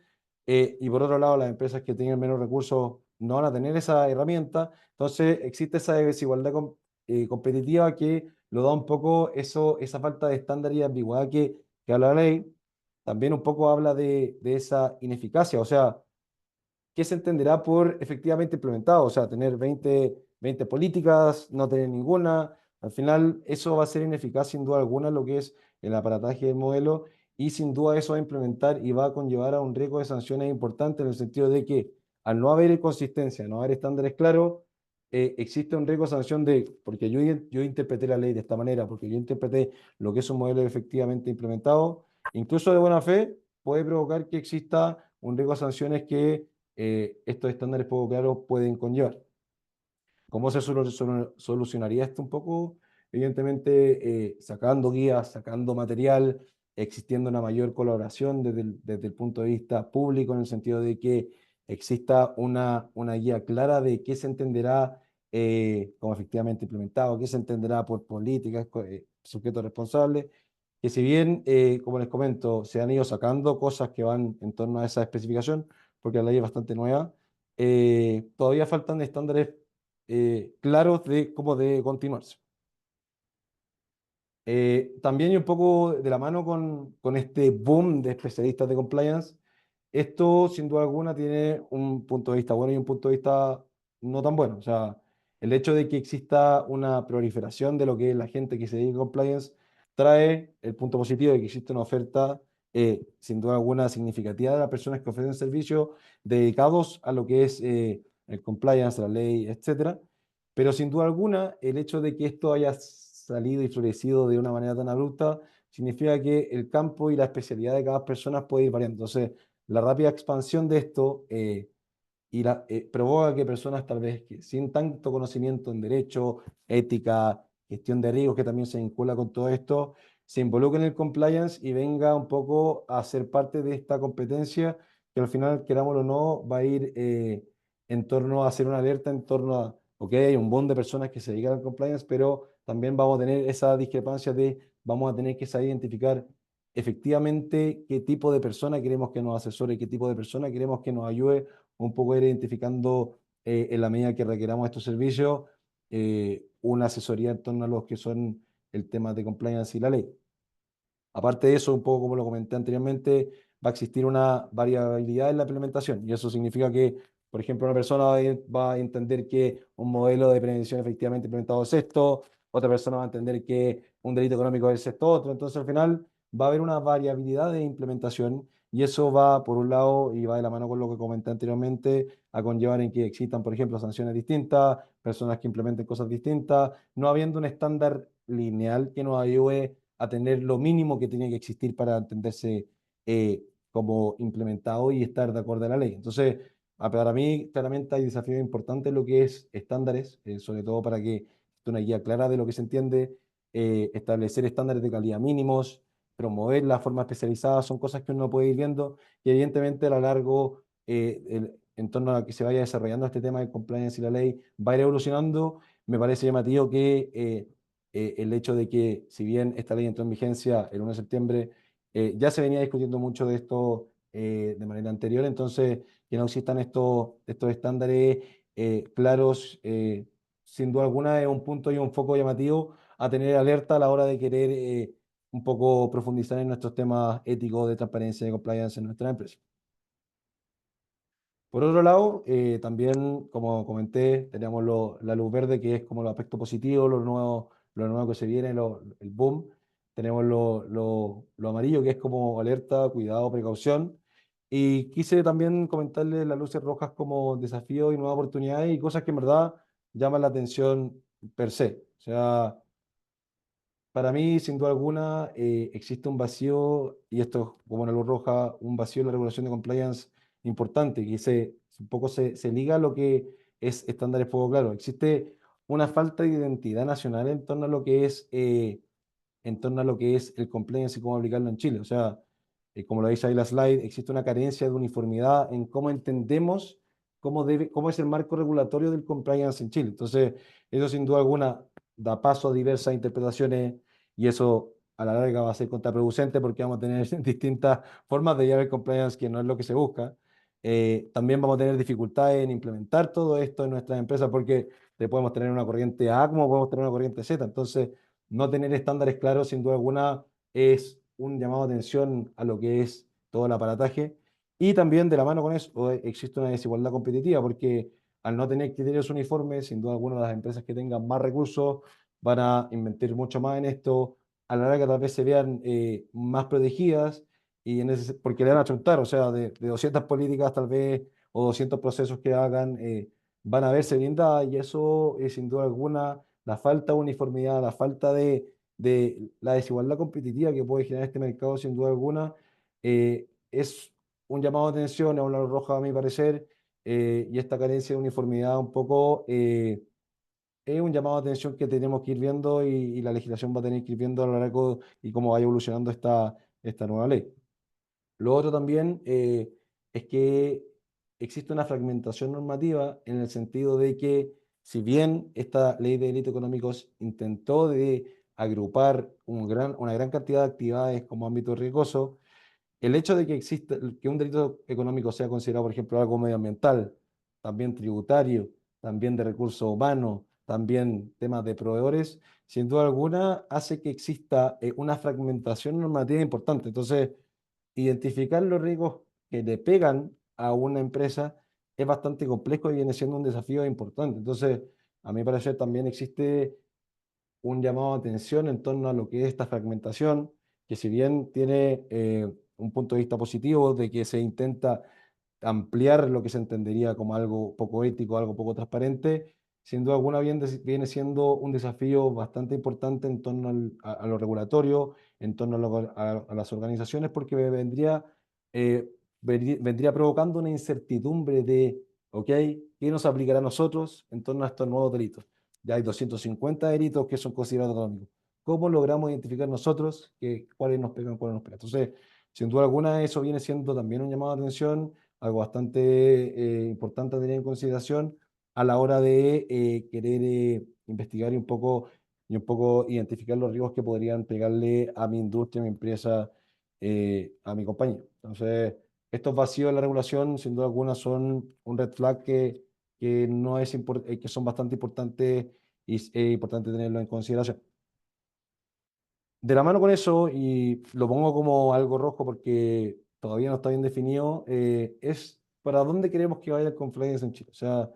y por otro lado, las empresas que tienen menos recursos no van a tener esa herramienta. Entonces, existe esa desigualdad competitiva que lo da un poco esa falta de estándar y ambigüedad que habla la ley. También un poco habla de esa ineficacia, o sea, ¿qué se entenderá por efectivamente implementado? O sea, tener 20 políticas, no tener ninguna. Al final, eso va a ser ineficaz sin duda alguna lo que es el aparataje del modelo y sin duda eso va a implementar y va a conllevar a un riesgo de sanciones importante en el sentido de que al no haber consistencia, no haber estándares claros, existe un riesgo de sanción porque yo interpreté la ley de esta manera, porque yo interpreté lo que es un modelo efectivamente implementado, incluso de buena fe, puede provocar que exista un riesgo de sanciones que estos estándares poco claros pueden conllevar. ¿Cómo se solucionaría esto un poco? Evidentemente, sacando guías, sacando material, existiendo una mayor colaboración desde el punto de vista público, en el sentido de que exista una guía clara de qué se entenderá como efectivamente implementado, qué se entenderá por políticas, sujetos responsables, que si bien, como les comento, se han ido sacando cosas que van en torno a esa especificación, porque la ley es bastante nueva, todavía faltan estándares claros de cómo debe continuarse. También y un poco de la mano con este boom de especialistas de compliance, esto sin duda alguna tiene un punto de vista bueno y un punto de vista no tan bueno. O sea, el hecho de que exista una proliferación de lo que es la gente que se dedica a compliance trae el punto positivo de que existe una oferta sin duda alguna significativa de las personas que ofrecen servicios dedicados a lo que es el compliance, la ley, etcétera. Pero sin duda alguna, el hecho de que esto haya salido y florecido de una manera tan abrupta significa que el campo y la especialidad de cada persona puede ir variando. Entonces, la rápida expansión de esto provoca que personas tal vez que sin tanto conocimiento en derecho, ética, gestión de riesgos, que también se vincula con todo esto, se involucren en el compliance y venga un poco a ser parte de esta competencia que al final, querámoslo o no, va a ir en torno a hacer una alerta en torno a, ok, hay un montón de personas que se dedican al compliance, pero también vamos a tener esa discrepancia vamos a tener que saber identificar efectivamente qué tipo de persona queremos que nos asesore, qué tipo de persona queremos que nos ayude un poco ir identificando en la medida que requeramos estos servicios una asesoría en torno a los que son el tema de compliance y la ley. Aparte de eso, un poco como lo comenté anteriormente, va a existir una variabilidad en la implementación y eso significa que, por ejemplo, una persona va a entender que un modelo de prevención efectivamente implementado es esto, otra persona va a entender que un delito económico es esto otro, entonces al final va a haber una variabilidad de implementación y eso va, por un lado, y va de la mano con lo que comenté anteriormente, a conllevar en que existan, por ejemplo, sanciones distintas, personas que implementen cosas distintas, no habiendo un estándar lineal que nos ayude a tener lo mínimo que tiene que existir para entenderse como implementado y estar de acuerdo a la ley. Entonces, para mí, claramente hay desafíos importantes en lo que es estándares, sobre todo para que esté una guía clara de lo que se entiende, establecer estándares de calidad mínimos, promover la forma especializada, son cosas que uno puede ir viendo y evidentemente a lo largo, en torno a que se vaya desarrollando este tema de compliance y la ley, va a ir evolucionando. Me parece llamativo que el hecho de que, si bien esta ley entró en vigencia el 1 de septiembre, ya se venía discutiendo mucho de esto de manera anterior, entonces que no existan estos estándares claros, sin duda alguna es un punto y un foco llamativo a tener alerta a la hora de querer un poco profundizar en nuestros temas éticos de transparencia y de compliance en nuestra empresa. Por otro lado, también, como comenté, tenemos la luz verde, que es como el aspecto positivo, lo nuevo que se viene, el boom. Tenemos lo amarillo, que es como alerta, cuidado, precaución. Y quise también comentarles las luces rojas como desafío y nuevas oportunidades y cosas que en verdad llaman la atención per se. O sea, para mí, sin duda alguna, existe un vacío, y esto como una luz roja, un vacío en la regulación de compliance importante, que un poco se liga a lo que es estándares poco claros. Existe una falta de identidad nacional en torno a lo que es el compliance y cómo aplicarlo en Chile. O sea, como lo dice ahí la slide, existe una carencia de uniformidad en cómo entendemos cómo es el marco regulatorio del compliance en Chile. Entonces, eso sin duda alguna da paso a diversas interpretaciones y eso a la larga va a ser contraproducente porque vamos a tener distintas formas de llevar el compliance que no es lo que se busca. También vamos a tener dificultades en implementar todo esto en nuestras empresas porque podemos tener una corriente A como podemos tener una corriente Z. Entonces, no tener estándares claros, sin duda alguna, es un llamado de atención a lo que es todo el aparataje. Y también de la mano con eso existe una desigualdad competitiva, porque al no tener criterios uniformes, sin duda alguna las empresas que tengan más recursos van a invertir mucho más en esto, a la larga tal vez se vean más protegidas y porque le van a chuntar, o sea, de 200 políticas tal vez o 200 procesos que hagan, van a verse blindadas y eso es sin duda alguna la falta de uniformidad, la falta de la desigualdad competitiva que puede generar este mercado, sin duda alguna, es un llamado de atención, es una luz roja a mi parecer, y esta carencia de uniformidad un poco es un llamado de atención que tenemos que ir viendo y la legislación va a tener que ir viendo a lo largo y cómo vaya evolucionando esta nueva ley. Lo otro también es que existe una fragmentación normativa en el sentido de que si bien esta ley de delitos económicos intentó de agrupar una gran cantidad de actividades como ámbito riesgoso, el hecho de que exista, que un delito económico sea considerado, por ejemplo, algo medioambiental, también tributario, también de recursos humanos, también temas de proveedores, sin duda alguna hace que exista una fragmentación normativa importante. Entonces, identificar los riesgos que le pegan a una empresa es bastante complejo y viene siendo un desafío importante. Entonces, a mi parecer también existe un llamado de atención en torno a lo que es esta fragmentación, que si bien tiene un punto de vista positivo de que se intenta ampliar lo que se entendería como algo poco ético, algo poco transparente, sin duda alguna viene siendo un desafío bastante importante en torno a lo regulatorio, en torno a las organizaciones, porque eh, vendría provocando una incertidumbre de, ¿ok? ¿Qué nos aplicará a nosotros en torno a estos nuevos delitos? Ya hay 250 delitos que son considerados económicos. ¿Cómo logramos identificar nosotros cuáles nos pegan, cuáles nos pegan? Entonces, sin duda alguna, eso viene siendo también un llamado de atención, algo bastante importante a tener en consideración a la hora de querer investigar y un poco identificar los riesgos que podrían pegarle a mi industria, a mi empresa, a mi compañía. Entonces, estos vacíos en la regulación, sin duda alguna, son un red flag que son bastante importantes y es importante tenerlo en consideración. De la mano con eso, y lo pongo como algo rojo porque todavía no está bien definido, es para dónde queremos que vaya el compliance en Chile. O sea,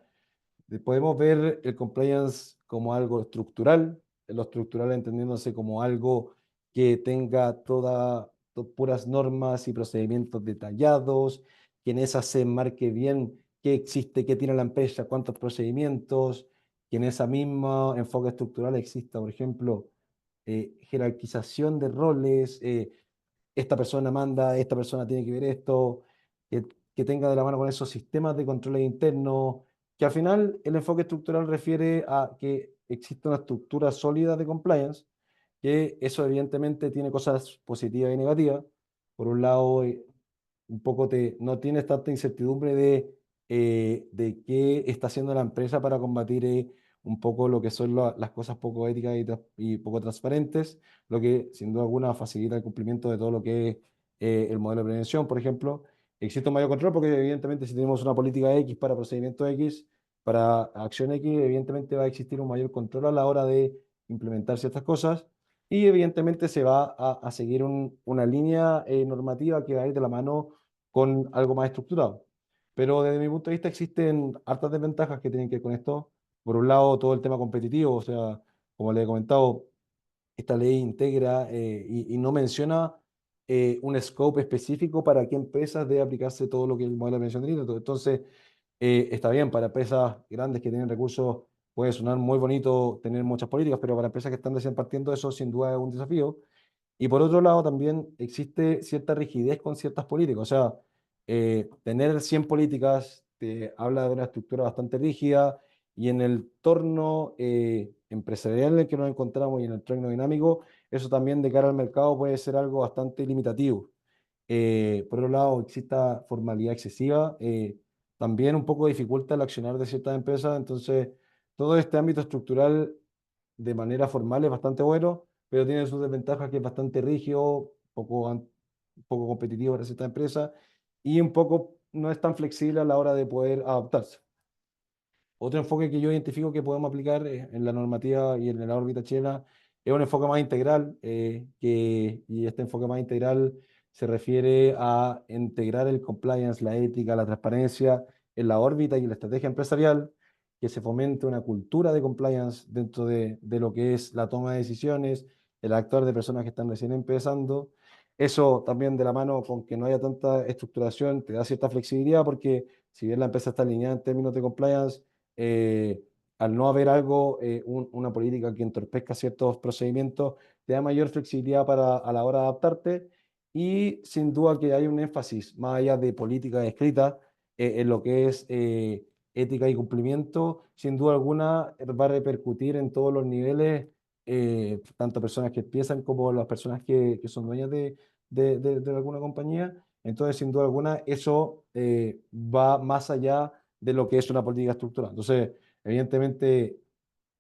podemos ver el compliance como algo estructural, lo estructural entendiéndose como algo que tenga puras normas y procedimientos detallados, que en esas se marque bien qué existe, qué tiene la empresa, cuántos procedimientos, que en esa misma enfoque estructural exista, por ejemplo, jerarquización de roles, esta persona manda, esta persona tiene que ver esto, que, que tenga de la mano con esos sistemas de controles internos, que al final el enfoque estructural refiere a que existe una estructura sólida de compliance, que eso evidentemente tiene cosas positivas y negativas. Por un lado, un poco no tienes tanta incertidumbre de qué está haciendo la empresa para combatir un poco lo que son las cosas poco éticas y poco transparentes, lo que sin duda alguna facilita el cumplimiento de todo lo que es el modelo de prevención, por ejemplo. Existe un mayor control porque evidentemente si tenemos una política X para procedimiento X, para acción X, evidentemente va a existir un mayor control a la hora de implementar ciertas cosas y evidentemente se va a seguir una línea normativa que va a ir de la mano con algo más estructurado. Pero desde mi punto de vista existen hartas desventajas que tienen que ver con esto. Por un lado, todo el tema competitivo, o sea, como le he comentado, esta ley integra y no menciona un scope específico para qué empresas debe aplicarse todo lo que el modelo de prevención de delitos. Entonces, está bien para empresas grandes que tienen recursos puede sonar muy bonito tener muchas políticas, pero para empresas que están recién partiendo eso sin duda es un desafío. Y por otro lado, también existe cierta rigidez con ciertas políticas. O sea, tener 100 políticas te habla de una estructura bastante rígida y en el torno empresarial en el que nos encontramos y en el torno dinámico, eso también de cara al mercado puede ser algo bastante limitativo. Por otro lado, existe formalidad excesiva, también un poco dificulta el accionar de ciertas empresas. Entonces, todo este ámbito estructural de manera formal es bastante bueno, pero tiene sus desventajas, que es bastante rígido, poco competitivo para ciertas empresas y un poco no es tan flexible a la hora de poder adaptarse. Otro enfoque que yo identifico que podemos aplicar en la normativa y en la órbita chilena es un enfoque más integral, y este enfoque más integral se refiere a integrar el compliance, la ética, la transparencia en la órbita y en la estrategia empresarial, que se fomente una cultura de compliance dentro de lo que es la toma de decisiones, el actuar de personas que están recién empezando. Eso también de la mano con que no haya tanta estructuración, te da cierta flexibilidad porque si bien la empresa está alineada en términos de compliance, eh, al no haber algo, una política que entorpezca ciertos procedimientos, te da mayor flexibilidad para, a la hora de adaptarte y sin duda que hay un énfasis más allá de política escrita en lo que es ética y cumplimiento, sin duda alguna va a repercutir en todos los niveles, tanto personas que empiezan como las personas que son dueñas de alguna compañía. Entonces, sin duda alguna, eso va más allá de lo que es una política estructural. Entonces, evidentemente,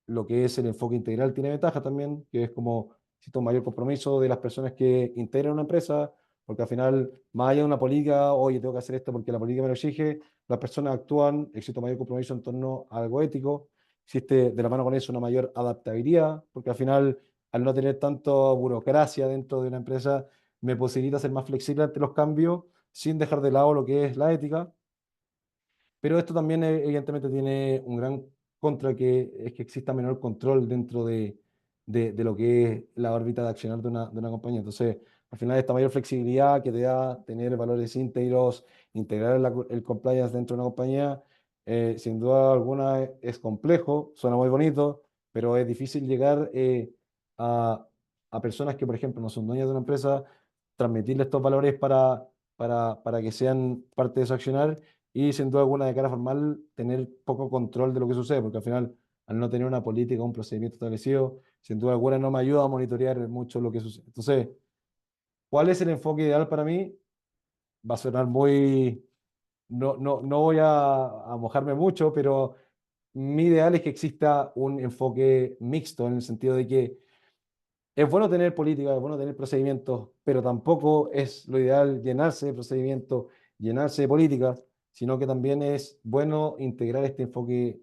lo que es el enfoque integral tiene ventaja también, que es como existe un mayor compromiso de las personas que integran una empresa, porque al final, más allá de una política, oye, tengo que hacer esto porque la política me lo exige, las personas actúan, existe un mayor compromiso en torno a algo ético, existe de la mano con eso una mayor adaptabilidad, porque al final, al no tener tanto burocracia dentro de una empresa, me posibilita ser más flexible ante los cambios sin dejar de lado lo que es la ética. Pero esto también evidentemente tiene un gran contra, que es que exista menor control dentro de lo que es la órbita de accionar de una compañía. Entonces, al final, esta mayor flexibilidad que te da tener valores íntegros, integrar el compliance dentro de una compañía, sin duda alguna es complejo, suena muy bonito, pero es difícil llegar a, a personas que, por ejemplo, no son dueñas de una empresa, transmitirles estos valores para que sean parte de su accionar y sin duda alguna de cara formal tener poco control de lo que sucede, porque al final, al no tener una política, un procedimiento establecido, sin duda alguna no me ayuda a monitorear mucho lo que sucede. Entonces, ¿cuál es el enfoque ideal para mí? Va a sonar muy... No voy a mojarme mucho, pero mi ideal es que exista un enfoque mixto en el sentido de que es bueno tener política, es bueno tener procedimientos, pero tampoco es lo ideal llenarse de procedimientos, llenarse de políticas, sino que también es bueno integrar este enfoque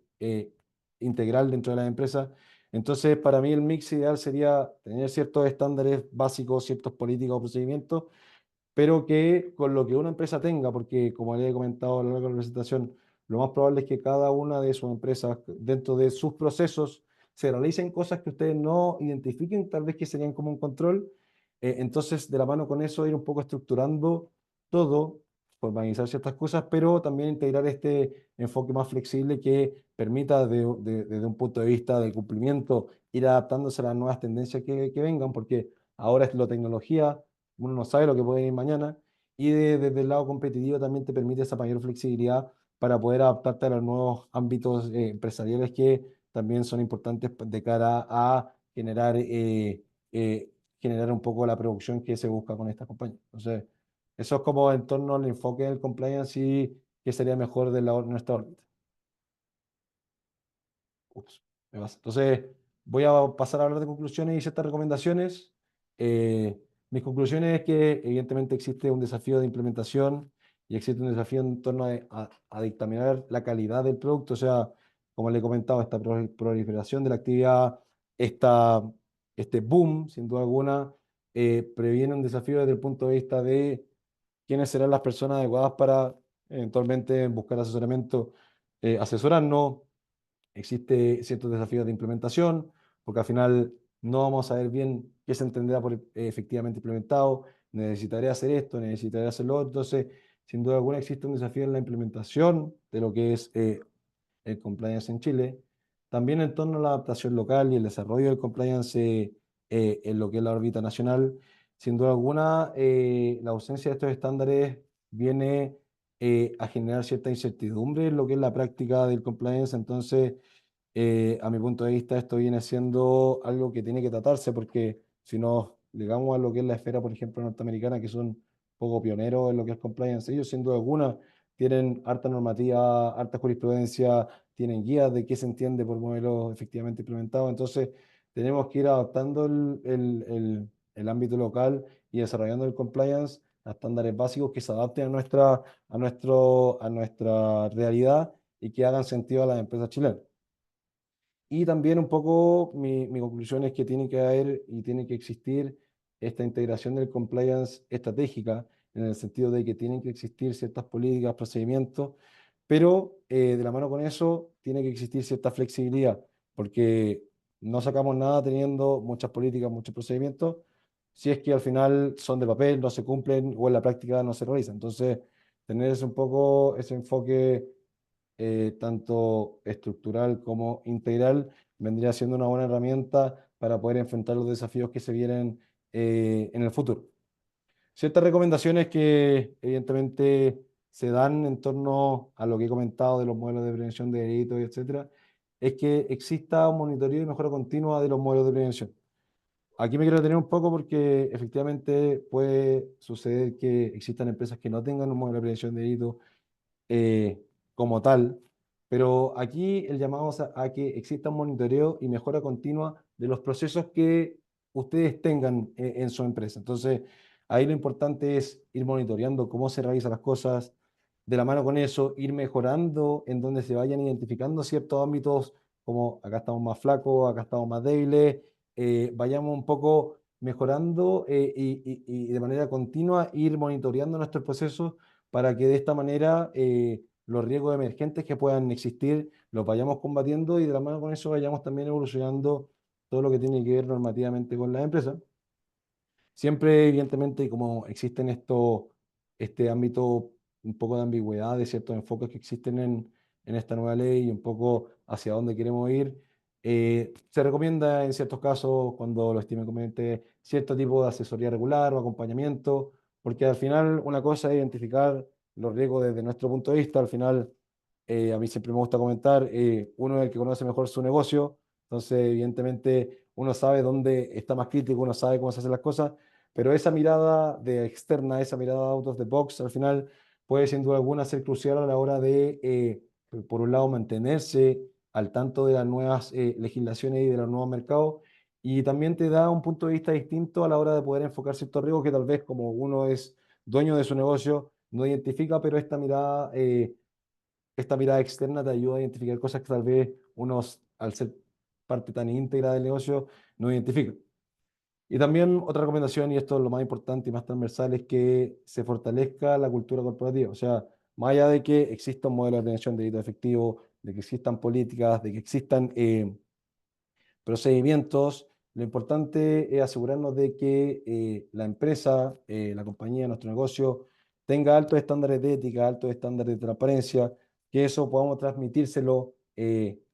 integral dentro de las empresas. Entonces, para mí el mix ideal sería tener ciertos estándares básicos, ciertos políticos o procedimientos, pero que con lo que una empresa tenga, porque como les he comentado a lo largo de la presentación, lo más probable es que cada una de sus empresas, dentro de sus procesos, se realicen cosas que ustedes no identifiquen, tal vez que serían como un control. Entonces, de la mano con eso, ir un poco estructurando todo, formalizar ciertas cosas, pero también integrar este enfoque más flexible que permita, desde un punto de vista de cumplimiento, ir adaptándose a las nuevas tendencias que vengan, porque ahora es la tecnología, uno no sabe lo que puede venir mañana, y desde el lado competitivo también te permite esa mayor flexibilidad para poder adaptarte a los nuevos ámbitos empresariales que también son importantes de cara a eh, generar un poco la producción que se busca con esta compañía. Entonces, eso es como en torno al enfoque del compliance y qué sería mejor de nuestra órbita. Ups, me pasa. Entonces, voy a pasar a hablar de conclusiones y ciertas recomendaciones. Mis conclusiones es que evidentemente existe un desafío de implementación y existe un desafío en torno a dictaminar la calidad del producto. O sea, como le he comentado, esta proliferación de la actividad, esta, este boom, sin duda alguna, previene un desafío desde el punto de vista de quiénes serán las personas adecuadas para eventualmente buscar asesoramiento, asesorarnos. Existe ciertos desafíos de implementación, porque al final no vamos a ver bien qué se entenderá por efectivamente implementado, necesitaré hacer esto, necesitaré hacer lo otro. Entonces, sin duda alguna existe un desafío en la implementación de lo que es el compliance en Chile. también en torno a la adaptación local y el desarrollo del compliance en lo que es la órbita nacional. Sin duda alguna, la ausencia de estos estándares viene a generar cierta incertidumbre en lo que es la práctica del compliance. Entonces, a mi punto de vista, esto viene siendo algo que tiene que tratarse porque si nos ligamos a lo que es la esfera, por ejemplo, norteamericana, que son poco pioneros en lo que es compliance, ellos sin duda alguna tienen harta normativa, harta jurisprudencia, tienen guías de qué se entiende por modelos efectivamente implementados. Entonces, tenemos que ir adaptando el ámbito local y desarrollando el compliance a estándares básicos que se adapten a nuestra realidad y que hagan sentido a las empresas chilenas. Y también un poco mi conclusión es que tiene que haber y tiene que existir esta integración del compliance estratégica, en el sentido de que tienen que existir ciertas políticas, procedimientos, pero de la mano con eso tiene que existir cierta flexibilidad, porque no sacamos nada teniendo muchas políticas, muchos procedimientos, si es que al final son de papel, no se cumplen o en la práctica no se realizan. Entonces, tener un poco ese enfoque tanto estructural como integral, vendría siendo una buena herramienta para poder enfrentar los desafíos que se vienen en el futuro. Ciertas recomendaciones que evidentemente se dan en torno a lo que he comentado de los modelos de prevención de delitos, etcétera, es que exista un monitoreo y mejora continua de los modelos de prevención. Aquí me quiero detener un poco porque efectivamente puede suceder que existan empresas que no tengan un modelo de prevención de delitos eh, como tal, pero aquí el llamado es a que exista un monitoreo y mejora continua de los procesos que ustedes tengan en su empresa. Entonces, ahí lo importante es ir monitoreando cómo se realizan las cosas, de la mano con eso, ir mejorando en donde se vayan identificando ciertos ámbitos, como acá estamos más flacos, acá estamos más débiles, vayamos un poco mejorando y de manera continua ir monitoreando nuestros procesos para que de esta manera los riesgos emergentes que puedan existir los vayamos combatiendo y de la mano con eso vayamos también evolucionando todo lo que tiene que ver normativamente con las empresas. Siempre, evidentemente, como existen este ámbito un poco de ambigüedad de ciertos enfoques que existen en esta nueva ley y un poco hacia dónde queremos ir, se recomienda en ciertos casos, cuando lo estime conveniente, cierto tipo de asesoría regular o acompañamiento, porque al final una cosa es identificar los riesgos desde nuestro punto de vista, al final a mí siempre me gusta comentar, uno es el que conoce mejor su negocio, entonces evidentemente uno sabe dónde está más crítico, uno sabe cómo se hacen las cosas, pero esa mirada de externa, esa mirada out of the box, al final puede sin duda alguna ser crucial a la hora de, por un lado, mantenerse al tanto de las nuevas legislaciones y de los nuevos mercados, y también te da un punto de vista distinto a la hora de poder enfocar ciertos riesgos que tal vez como uno es dueño de su negocio, no identifica, pero esta mirada externa te ayuda a identificar cosas que tal vez unos, al ser parte tan íntegra del negocio, no identifica. Y también otra recomendación, y esto es lo más importante y más transversal, es que se fortalezca la cultura corporativa. O sea, más allá de que exista un modelo de prevención de delito efectivo, de que existan políticas, de que existan procedimientos, lo importante es asegurarnos de que la empresa, la compañía, nuestro negocio, tenga altos estándares de ética, altos estándares de transparencia, que eso podamos transmitírselo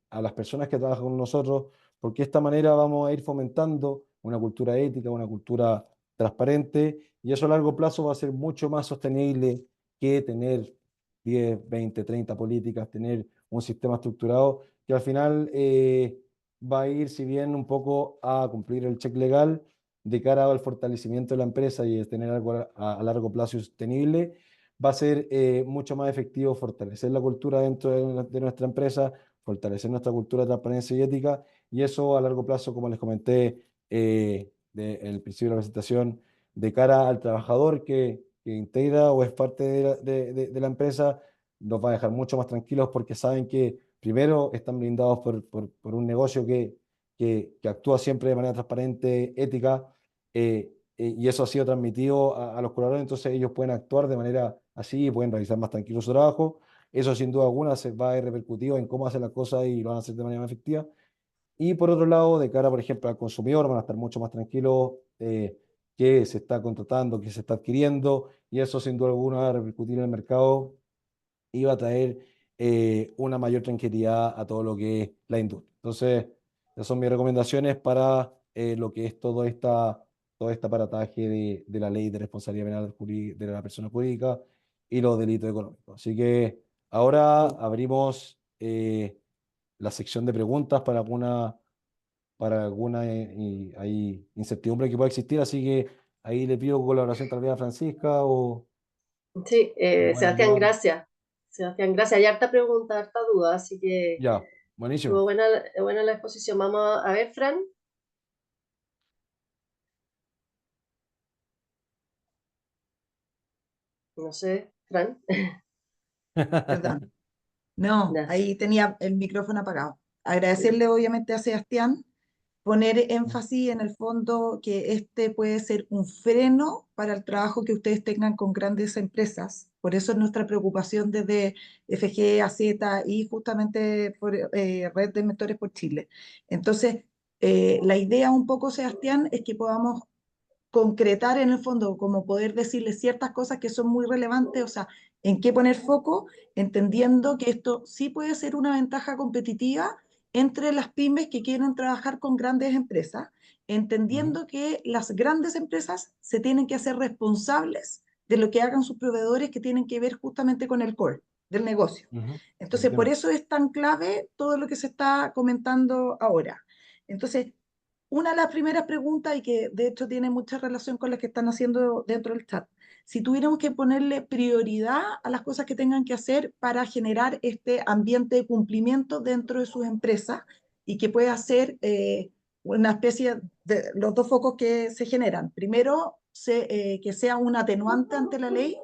a las personas que trabajan con nosotros, porque de esta manera vamos a ir fomentando una cultura ética, una cultura transparente, y eso a largo plazo va a ser mucho más sostenible que tener 10, 20, 30 políticas, tener un sistema estructurado que al final va a ir, si bien un poco a cumplir el check legal de cara al fortalecimiento de la empresa y de tener algo a largo plazo sostenible, va a ser mucho más efectivo fortalecer la cultura dentro de nuestra empresa, fortalecer nuestra cultura de transparencia y ética, y eso a largo plazo, como les comenté en el principio de la presentación, de cara al trabajador que integra o es parte de la empresa, nos va a dejar mucho más tranquilos porque saben que primero están blindados por un negocio que actúa siempre de manera transparente, ética, y eso ha sido transmitido a los colaboradores, entonces ellos pueden actuar de manera así y pueden realizar más tranquilo su trabajo. Eso sin duda alguna se va a ver repercutido en cómo hacen las cosas y lo van a hacer de manera más efectiva. Y por otro lado, de cara, por ejemplo, al consumidor, van a estar mucho más tranquilos que se está contratando, que se está adquiriendo, y eso sin duda alguna va a repercutir en el mercado y va a traer una mayor tranquilidad a todo lo que es la industria. Entonces, esas son mis recomendaciones para lo que es todo este aparataje de la ley de responsabilidad penal de la persona jurídica y los delitos económicos. Así que ahora abrimos la sección de preguntas para alguna hay incertidumbre que pueda existir, así que ahí le pido colaboración tal vez a Francisca o Sí, me pueden Sebastián, ayudar. gracias. Sebastián, gracias. Hay harta pregunta, harta duda, así que Ya, estuvo buenísimo. buena la exposición. Vamos a ver, Fran. No sé, Fran. Perdón. No, Ya. ahí tenía el micrófono apagado. Agradecerle obviamente a Sebastián, poner énfasis en el fondo que este puede ser un freno para el trabajo que ustedes tengan con grandes empresas. Por eso es nuestra preocupación desde FG a Z y justamente por Red de Mentores por Chile. Entonces, la idea un poco, Sebastián, es que podamos concretar en el fondo, como poder decirles ciertas cosas que son muy relevantes, o sea, en qué poner foco, entendiendo que esto sí puede ser una ventaja competitiva entre las pymes que quieren trabajar con grandes empresas, Ujú, entendiendo que las grandes empresas se tienen que hacer responsables de lo que hagan sus proveedores que tienen que ver justamente con el core del negocio. ujú, Entonces, por entiendo. eso es tan clave todo lo que se está comentando ahora. Entonces, una de las primeras preguntas, y que de hecho tiene mucha relación con las que están haciendo dentro del chat, si tuviéramos que ponerle prioridad a las cosas que tengan que hacer para generar este ambiente de cumplimiento dentro de sus empresas y que pueda ser una especie de los dos focos que se generan. Primero, que sea un atenuante ante la ley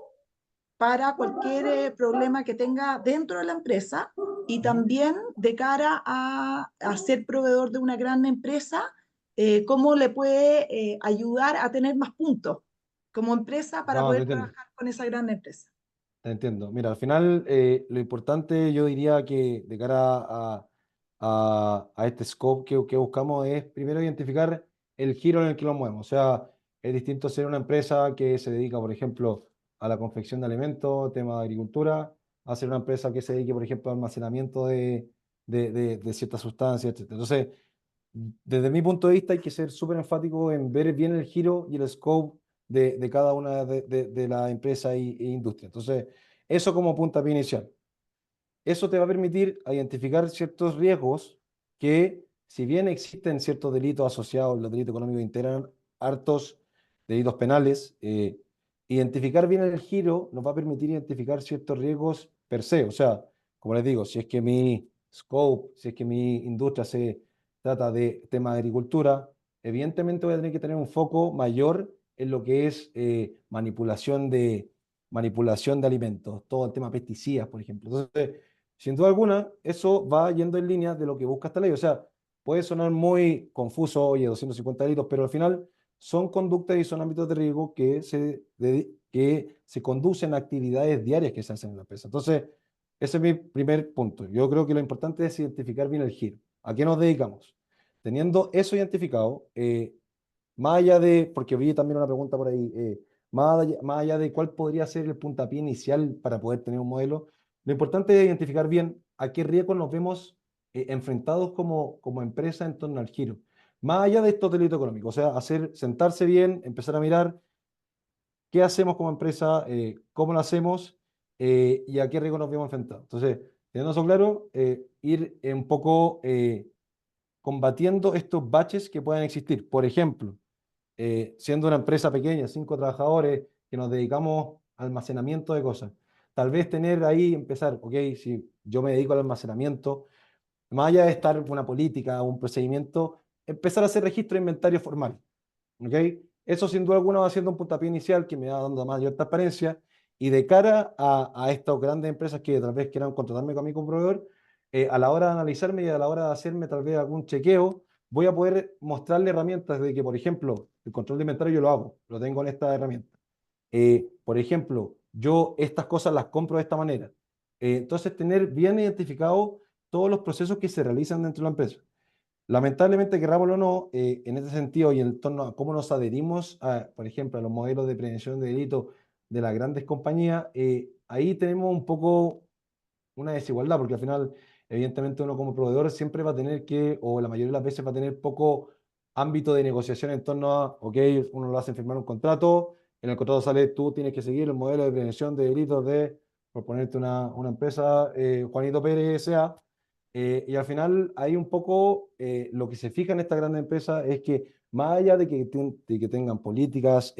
para cualquier problema que tenga dentro de la empresa y Ujú. también de cara a ser proveedor de una gran empresa, cómo le puede ayudar a tener más puntos como empresa para No, te poder entiendo. trabajar con esa gran empresa. Te entiendo. Mira, al final lo importante yo diría que de cara a este scope que buscamos es primero identificar el giro en el que nos movemos. O sea, es distinto ser una empresa que se dedica, por ejemplo, a la confección de alimentos, tema de agricultura, a ser una empresa que se dedique, por ejemplo, al almacenamiento de ciertas sustancias, etc. Entonces, desde mi punto de vista hay que ser súper enfático en ver bien el giro y el scope de cada una de las empresas e industrias. Entonces, eso como puntapié inicial. Eso te va a permitir identificar ciertos riesgos que, si bien existen ciertos delitos asociados, los delitos económicos integran hartos delitos penales, identificar bien el giro nos va a permitir identificar ciertos riesgos per se. O sea, como les digo, si es que mi scope, si es que mi industria se trata de tema de agricultura, evidentemente voy a tener que tener un foco mayor en lo que es manipulación de alimentos, todo el tema de pesticidas, por ejemplo. Entonces, sin duda alguna, eso va yendo en línea de lo que busca esta ley. O sea, puede sonar muy confuso, oye, 250 delitos, pero al final son conductas y son ámbitos de riesgo que se conducen a actividades diarias que se hacen en la empresa. Entonces, ese es mi primer punto. Yo creo que lo importante es identificar bien el giro. ¿A qué nos dedicamos? Teniendo eso identificado, más allá de, porque vi también una pregunta por ahí, más allá de cuál podría ser el puntapié inicial para poder tener un modelo, lo importante es identificar bien a qué riesgos nos vemos enfrentados como empresa en torno al giro. Más allá de estos delitos económicos, o sea, sentarse bien, empezar a mirar qué hacemos como empresa, cómo lo hacemos y a qué riesgos nos vemos enfrentados. Entonces, teniendo eso claro, ir un poco combatiendo estos baches que puedan existir. Por ejemplo, siendo una empresa pequeña, 5 trabajadores, que nos dedicamos al almacenamiento de cosas. Tal vez tener ahí, empezar, ok, si yo me dedico al almacenamiento, más allá de estar una política o un procedimiento, empezar a hacer registro de inventario formal. ¿Ok? Eso sin duda alguna va siendo un puntapié inicial que me va dando mayor transparencia y de cara a estas grandes empresas que tal vez quieran contratarme con mi proveedor, a la hora de analizarme y a la hora de hacerme tal vez algún chequeo, voy a poder mostrarle herramientas de que, por ejemplo, el control de inventario yo lo hago, lo tengo en esta herramienta. Por ejemplo, yo estas cosas las compro de esta manera. Entonces, tener bien identificado todos los procesos que se realizan dentro de la empresa. Lamentablemente, querrámoslo o no, en este sentido y en torno a cómo nos adherimos, por ejemplo, a los modelos de prevención de delitos de las grandes compañías, ahí tenemos un poco una desigualdad, porque al final evidentemente uno como proveedor siempre va a tener que, o la mayoría de las veces va a tener poco ámbito de negociación en torno a, ok, uno lo hace firmar un contrato, en el contrato sale tú tienes que seguir el modelo de prevención de delitos de, por ponerte una empresa, Juanito Pérez S.A., y al final hay un poco, lo que se fija en esta gran empresa es que más allá de que tengan políticas,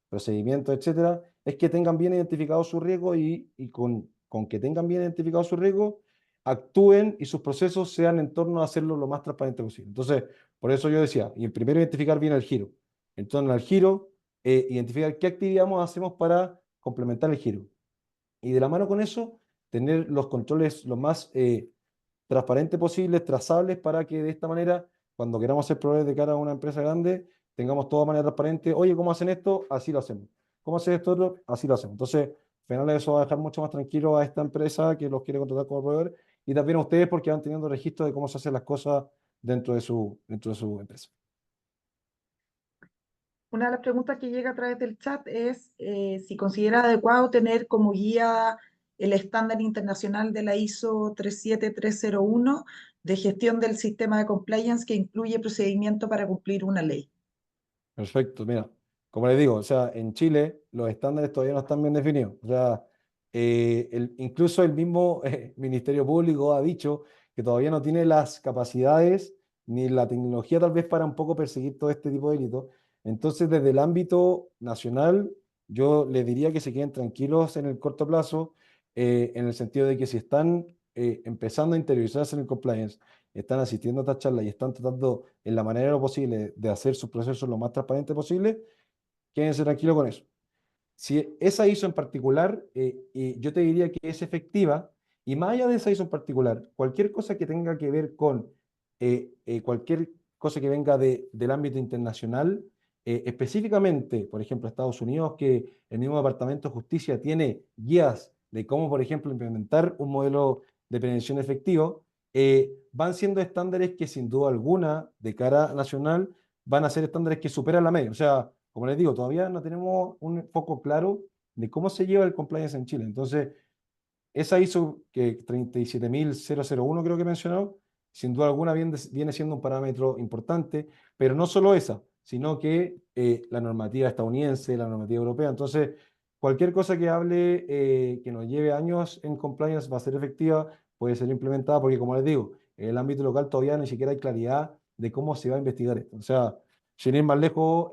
procedimientos, etcétera, es que tengan bien identificado su riesgo y con que tengan bien identificado su riesgo, actúen y sus procesos sean en torno a hacerlo lo más transparente posible. Entonces, por eso yo decía, y primero identificar bien el giro. En torno al giro, identificar qué actividad hacemos para complementar el giro. Y de la mano con eso, tener los controles lo más transparentes posibles, trazables, para que de esta manera, cuando queramos ser proveedores de cara a una empresa grande, tengamos todo de manera transparente. Oye, ¿cómo hacen esto? Así lo hacemos. ¿Cómo hacen esto otro? Así lo hacemos. Entonces, al final eso va a dejar mucho más tranquilo a esta empresa que los quiere contratar como proveedor y también a ustedes porque van teniendo registro de cómo se hacen las cosas dentro de su empresa. Una de las preguntas que llega a través del chat es si considera adecuado tener como guía el estándar internacional de la ISO 37301 de gestión del sistema de compliance que incluye procedimiento para cumplir una ley. Perfecto, mira, como les digo, o sea, en Chile los estándares todavía no están bien definidos. O sea, incluso el mismo Ministerio Público ha dicho que todavía no tiene las capacidades ni la tecnología tal vez para un poco perseguir todo este tipo de delitos. Entonces, desde el ámbito nacional, yo les diría que se queden tranquilos en el corto plazo, en el sentido de que si están empezando a interiorizarse en el compliance, están asistiendo a estas charlas y están tratando en la manera de lo posible de hacer sus procesos lo más transparente posible, quédense tranquilos con eso. Si esa ISO en particular, y yo te diría que es efectiva, y más allá de esa ISO en particular, cualquier cosa que tenga que ver con cualquier cosa que venga del ámbito internacional, específicamente, por ejemplo, Estados Unidos, que el mismo Departamento de Justicia tiene guías de cómo, por ejemplo, implementar un modelo de prevención efectivo, van siendo estándares que sin duda alguna, de cara nacional, van a ser estándares que superan la media. O sea, como les digo, todavía no tenemos un foco claro de cómo se lleva el compliance en Chile. Entonces, esa ISO que 37001 creo que he mencionado, sin duda alguna viene siendo un parámetro importante, pero no solo esa, sino que la normativa estadounidense, la normativa europea. Entonces, cualquier cosa que hable que nos lleve años en compliance va a ser efectiva, puede ser implementada, porque como les digo, en el ámbito local todavía ni siquiera hay claridad de cómo se va a investigar esto. O sea, sin ir más lejos,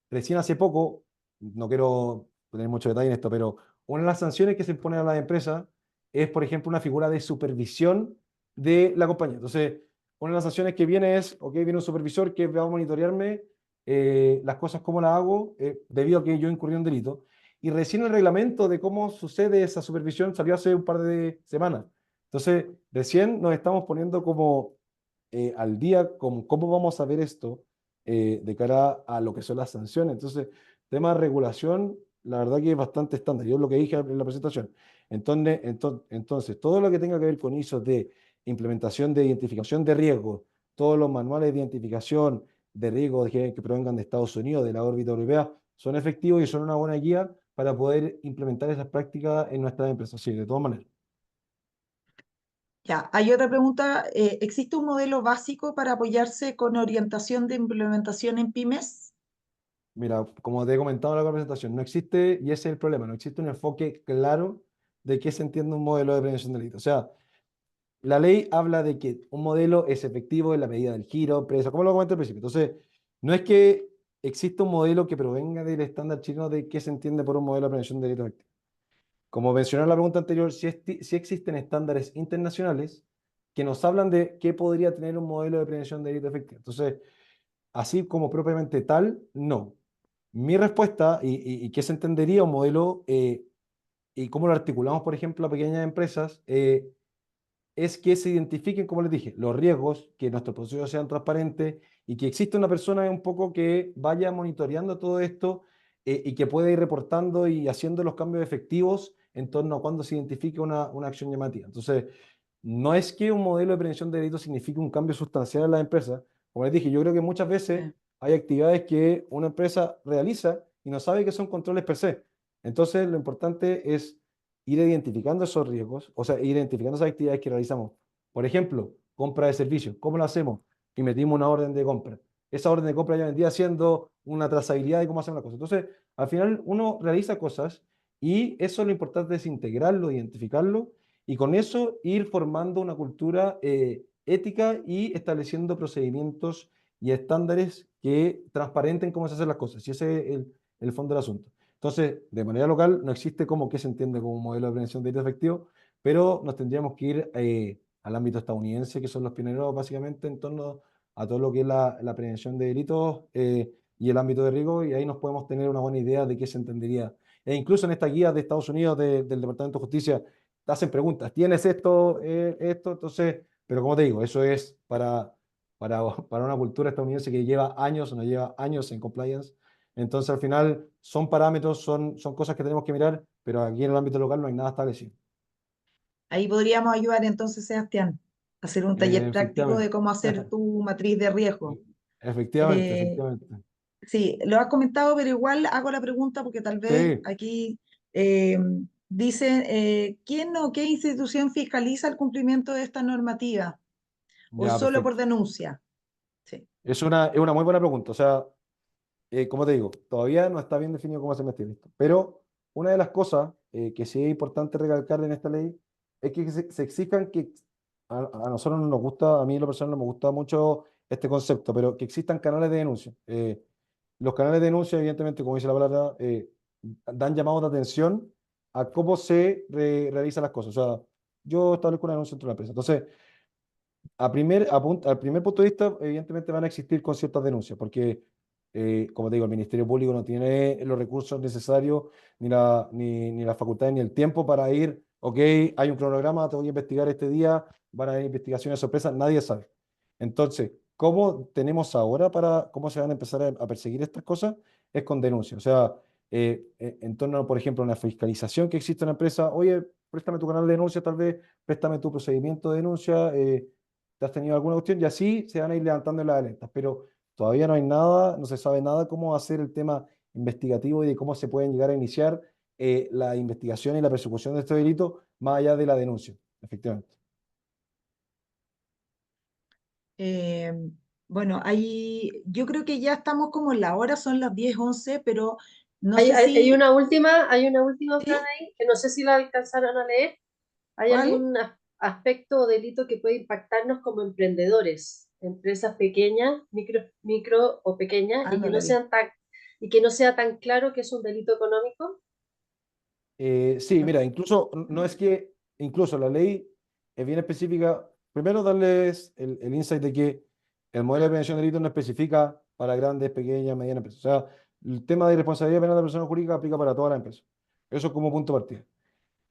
recién hace poco, no quiero tener mucho detalle en esto, pero una de las sanciones que se imponen a las empresas es, por ejemplo, una figura de supervisión de la compañía. Entonces, una de las sanciones que viene es, ok, viene un supervisor que va a monitorearme las cosas como las hago, debido a que yo incurrí en un delito. Y recién el reglamento de cómo sucede esa supervisión salió hace un par de semanas. Entonces, recién nos estamos poniendo como al día con cómo vamos a ver esto de cara a lo que son las sanciones. Entonces, tema de regulación, la verdad que es bastante estándar. Yo lo que dije en la presentación. Entonces, todo lo que tenga que ver con ISO de implementación de identificación de riesgos, todos los manuales de identificación de riesgos que provengan de Estados Unidos, de la órbita europea, son efectivos y son una buena guía para poder implementar esas prácticas en nuestras empresas. Sí, de todas maneras. Ya, hay otra pregunta. ¿Existe un modelo básico para apoyarse con orientación de implementación en pymes? Mira, como te he comentado en la presentación, no existe, y ese es el problema, no existe un enfoque claro de qué se entiende un modelo de prevención de delito. O sea, la ley habla de que un modelo es efectivo en la medida del giro, precio, como lo comenté al principio. Entonces, no es que exista un modelo que provenga del estándar chino de qué se entiende por un modelo de prevención de delitos efectivo. Como mencioné en la pregunta anterior, sí existen estándares internacionales que nos hablan de qué podría tener un modelo de prevención de delitos efectivo. Entonces, así como propiamente tal, no. Mi respuesta y qué se entendería un modelo y cómo lo articulamos, por ejemplo, a pequeñas empresas, es que se identifiquen, como les dije, los riesgos, que nuestros procesos sean transparentes y que exista una persona un poco que vaya monitoreando todo esto y que pueda ir reportando y haciendo los cambios efectivos en torno a cuando se identifique una acción llamativa. Entonces, no es que un modelo de prevención de delitos signifique un cambio sustancial en la empresa. Como les dije, yo creo que muchas veces hay actividades que una empresa realiza y no sabe que son controles per se. Entonces, lo importante es ir identificando esos riesgos, o sea, ir identificando esas actividades que realizamos Por ejemplo, compra de servicios. ¿Cómo lo hacemos? Y metimos una orden de compra. Esa orden de compra ya vendría siendo una trazabilidad de cómo hacer una cosa. Entonces, al final uno realiza cosas y eso lo importante es integrarlo, identificarlo y con eso ir formando una cultura ética y estableciendo procedimientos y estándares que transparenten cómo se hacen las cosas. Y ese es el fondo del asunto. Entonces, de manera local, no existe como que se entiende como un modelo de prevención de delitos efectivos, pero nos tendríamos que ir al ámbito estadounidense, que son los pioneros básicamente en torno a todo lo que es la prevención de delitos y el ámbito de riesgo, y ahí nos podemos tener una buena idea de qué se entendería. E incluso en esta guía de Estados Unidos del Departamento de Justicia, te hacen preguntas, ¿tienes esto, esto? Entonces, pero como te digo, eso es para una cultura estadounidense que lleva años, no lleva años en compliance. Entonces, al final, son parámetros, son cosas que tenemos que mirar, pero aquí en el ámbito local no hay nada establecido. Ahí podríamos ayudar entonces, Sebastián, a hacer un taller práctico de Efectivamente. cómo hacer tu matriz de riesgo. Efectivamente, Eh, efectivamente. sí, lo has comentado, pero igual hago la pregunta porque tal vez Sí, aquí eh, dicen, ¿quién o qué institución fiscaliza el cumplimiento de esta normativa? ¿O ya, solo por perfecto. denuncia? Sí. Es una muy buena pregunta. O sea, como te digo, todavía no está bien definido cómo se investiga esto. Pero una de las cosas que sí es importante recalcar en esta ley es que se exijan que a nosotros no nos gusta, a mí en lo personal no me gusta mucho este concepto, pero que existan canales de denuncia. Los canales de denuncia, evidentemente, como dice la palabra, dan llamados de atención a cómo se realizan las cosas. O sea, yo establezco una denuncia entre una empresa. Entonces, al primer punto de vista, evidentemente van a existir con ciertas denuncias, porque, como te digo, el Ministerio Público no tiene los recursos necesarios, ni las facultades, ni el tiempo para ir, ok, hay un cronograma, te voy a investigar este día, van a haber investigaciones sorpresas, nadie sabe. Entonces, ¿cómo tenemos ahora cómo se van a empezar a perseguir estas cosas? Es con denuncias. O sea, en torno, por ejemplo, a una fiscalización que existe en una empresa, oye, préstame tu canal de denuncia, tal vez, préstame tu procedimiento de denuncia. ¿Te has tenido alguna cuestión? Y así se van a ir levantando las alertas, pero todavía no hay nada, no se sabe nada cómo hacer el tema investigativo y de cómo se pueden llegar a iniciar la investigación y la persecución de este delito más allá de la denuncia, efectivamente. Eh, bueno, ahí yo creo que ya estamos como en la hora, son las 10:11, pero no Hay, sé hay, si, hay una última, Fran, ¿sí? ahí, que no sé si la alcanzaron a leer. ¿Hay ¿Cuál? algún aspecto o delito que puede impactarnos como emprendedores, empresas pequeñas, micro o pequeñas, Ah, no la vi. y que no sea tan claro que es un delito económico? Sí, No. mira, incluso no ¿Mm? es que, incluso la ley es bien específica. Primero, darles el insight de que el modelo de prevención de delitos no especifica para grandes, pequeñas, medianas empresas. O sea, el tema de responsabilidad penal de la persona jurídica aplica para toda la empresa. Eso es como punto de partida.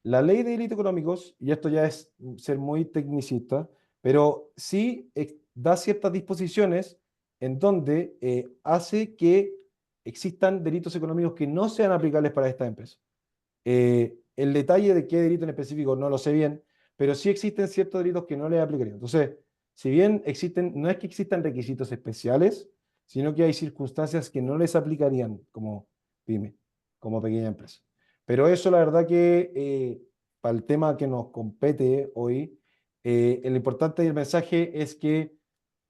La ley de delitos económicos, y esto ya es ser muy tecnicista, pero sí da ciertas disposiciones en donde hace que existan delitos económicos que no sean aplicables para estas empresas. El detalle de qué delito en específico no lo sé bien, pero sí existen ciertos delitos que no les aplicarían. Entonces, si bien existen, no es que existan requisitos especiales, sino que hay circunstancias que no les aplicarían como pyme, como pequeña empresa. Pero eso, la verdad que para el tema que nos compete hoy, el importante y el mensaje es que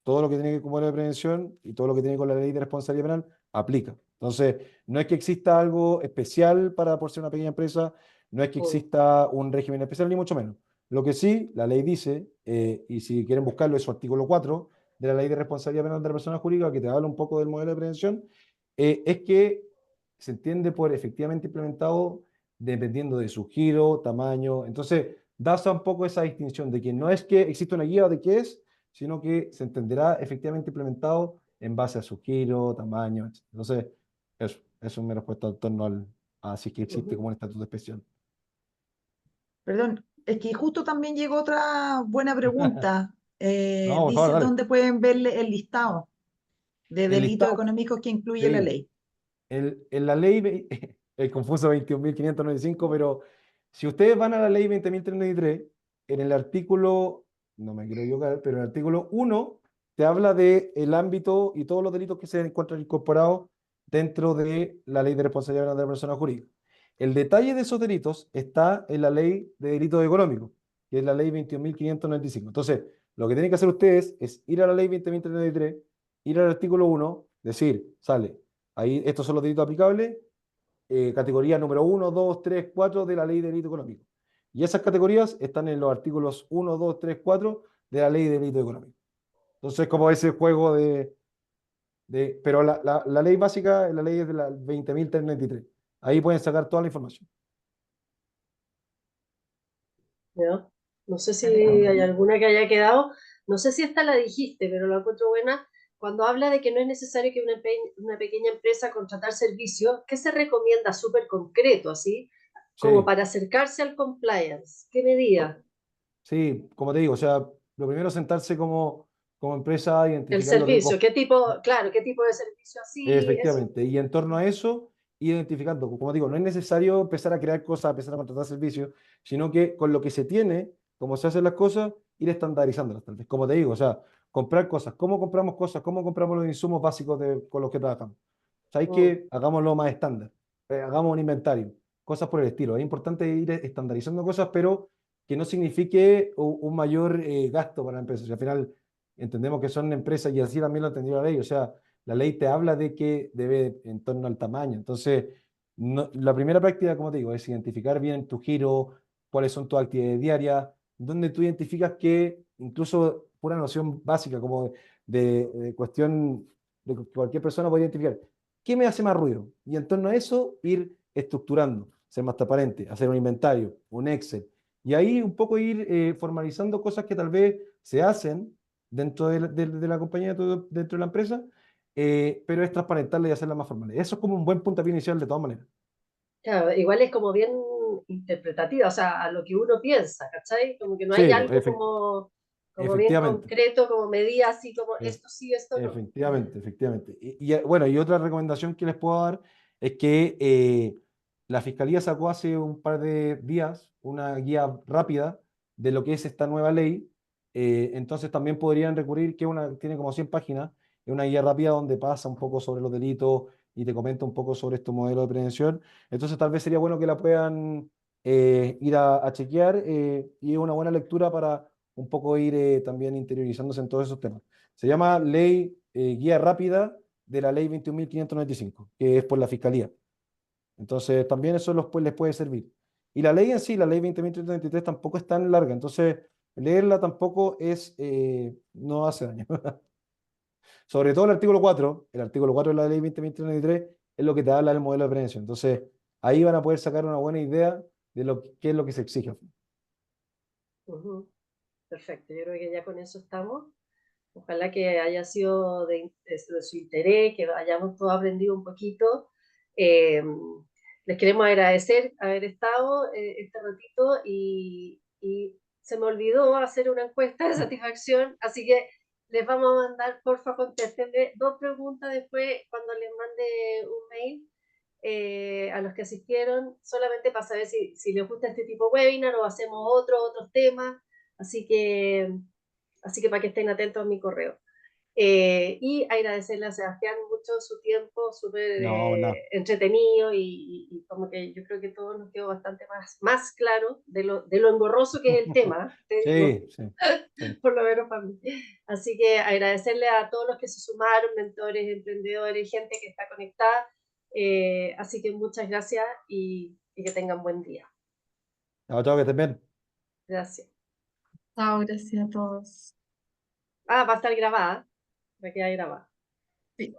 todo lo que tiene que ver con modelo de prevención y todo lo que tiene que ver con la ley de responsabilidad penal aplica. Entonces, no es que exista algo especial para por ser una pequeña empresa, no es que Mm. exista un régimen especial, ni mucho menos. Lo que sí, la ley dice, y si quieren buscarlo, es su artículo 4 de la ley de responsabilidad penal de la persona jurídica, que te habla un poco del modelo de prevención, es que se entiende por efectivamente implementado dependiendo de su giro, tamaño. Entonces, da un poco esa distinción de que no es que existe una guía de qué es, sino que se entenderá efectivamente implementado en base a su giro, tamaño, etc. Entonces, eso es mi respuesta en torno a si es que existe Ujú. como un estatuto de expresión. Perdón, es que justo también llegó otra buena pregunta. No, por favor, Dice dale. dónde pueden ver el listado de El delitos listado, económicos que incluye la sí, ley. en la ley, el confuso 21.595, pero si ustedes van a la ley 20.393, en el artículo, no me quiero equivocar, pero en el artículo 1 te habla de el ámbito y todos los delitos que se encuentran incorporados dentro de la ley de responsabilidad penal de la persona jurídica. El detalle de esos delitos está en la ley de delitos económicos. que es la ley 21.595. Entonces, lo que tienen que hacer ustedes es ir a la ley 20.033, ir al artículo 1, decir, sale, ahí estos son los delitos aplicables, categoría número 1, 2, 3, 4 de la ley de delito económico. Y esas categorías están en los artículos 1, 2, 3, 4 de la ley de delito económico. Entonces, como ese juego pero la ley básica, la ley es de la 20.393. Ahí pueden sacar toda la información. ¿Ya? No sé si Vale. hay alguna que haya quedado, no sé si esta la dijiste, pero la encuentro buena, cuando habla de que no es necesario que una pequeña empresa contratar servicios, ¿qué se recomienda súper concreto, así, como Sí, para acercarse al compliance? ¿Qué medida? sí, como te digo, o sea, lo primero es sentarse como empresa, El identificar los servicio, riesgos. ¿qué tipo, claro, qué tipo de servicio así, eso? Efectivamente, y en torno a eso, identificando, como digo, no es necesario empezar a crear cosas, empezar a contratar servicios, sino que con lo que se tiene, como se hacen las cosas, ir estandarizándolas, tal vez. Como te digo, o sea, comprar cosas, cómo compramos los insumos básicos con los que trabajamos. ¿Sabéis Mm, que hagámoslo más estándar? Hagamos un inventario, cosas por el estilo. Es importante ir estandarizando cosas, pero que no signifique un mayor gasto para la empresa. Si al final entendemos que son empresas y así también lo entendió la ley, o sea, la ley te habla de que debe en torno al tamaño. Entonces, la primera práctica, como te digo, es identificar bien tu giro, cuáles son tus actividades diarias, donde tú identificas que incluso una noción básica como de cuestión de que cualquier persona puede identificar, ¿qué me hace más ruido? Y en torno a eso, ir estructurando, ser más transparente, hacer un inventario, un Excel. Y ahí un poco ir formalizando cosas que tal vez se hacen dentro de la compañía, dentro de la empresa, pero es transparentarla y hacerla más formal. Eso es como un buen puntapié inicial de todas maneras. claro, igual es como bien interpretativa, o sea, a lo que uno piensa, ¿cachai? Como que no hay Sí, pues, algo como, como bien efectivamente. concreto, como medida así como Ef- esto sí, esto no. Efectivamente, efectivamente. Bueno, y otra recomendación que les puedo dar es que la Fiscalía sacó hace un par de días una guía rápida de lo que es esta nueva ley. Entonces también podrían recurrir, tiene como 100 páginas, es una guía rápida donde pasa un poco sobre los delitos y te comenta un poco sobre estos modelos de prevención. Entonces tal vez sería bueno que la puedan ir a chequear y es una buena lectura para un poco ir también interiorizándose en todos esos temas. Se llama Ley Guía Rápida de la Ley 21.595, que es por la Fiscalía. Entonces, también eso les puede servir. Y la ley en sí, la Ley 20.393, tampoco es tan larga. Entonces, leerla tampoco no hace daño. Sobre todo el artículo 4 de la Ley 20.393 es lo que te habla del modelo de prevención. Entonces, ahí van a poder sacar una buena idea de qué es lo que se exige. Ujú. Perfecto, yo creo que ya con eso estamos. Ojalá que haya sido de su interés, que hayamos todos aprendido un poquito. Eh, Les queremos agradecer haber estado este ratito y se me olvidó hacer una encuesta de satisfacción, así que les vamos a mandar, porfa, contéstenme 2 preguntas después cuando les mande un mail a los que asistieron, solamente para saber si les gusta este tipo de webinar o hacemos otros temas. Así que, así que para que estén atentos a mi correo. Y agradecerle a Sebastián mucho su tiempo, súper No, nada. entretenido y como que yo creo que todo nos quedó bastante más claro de lo engorroso que es el tema, te digo, Sí, sí, sí. por lo menos para mí. Así que agradecerle a todos los que se sumaron, mentores, emprendedores, gente que está conectada. Así que muchas gracias y que tengan buen día. Chao, chao, que estén bien. Gracias. Chao, gracias a todos. Ah, va a estar grabada, va a quedar grabada. Sí.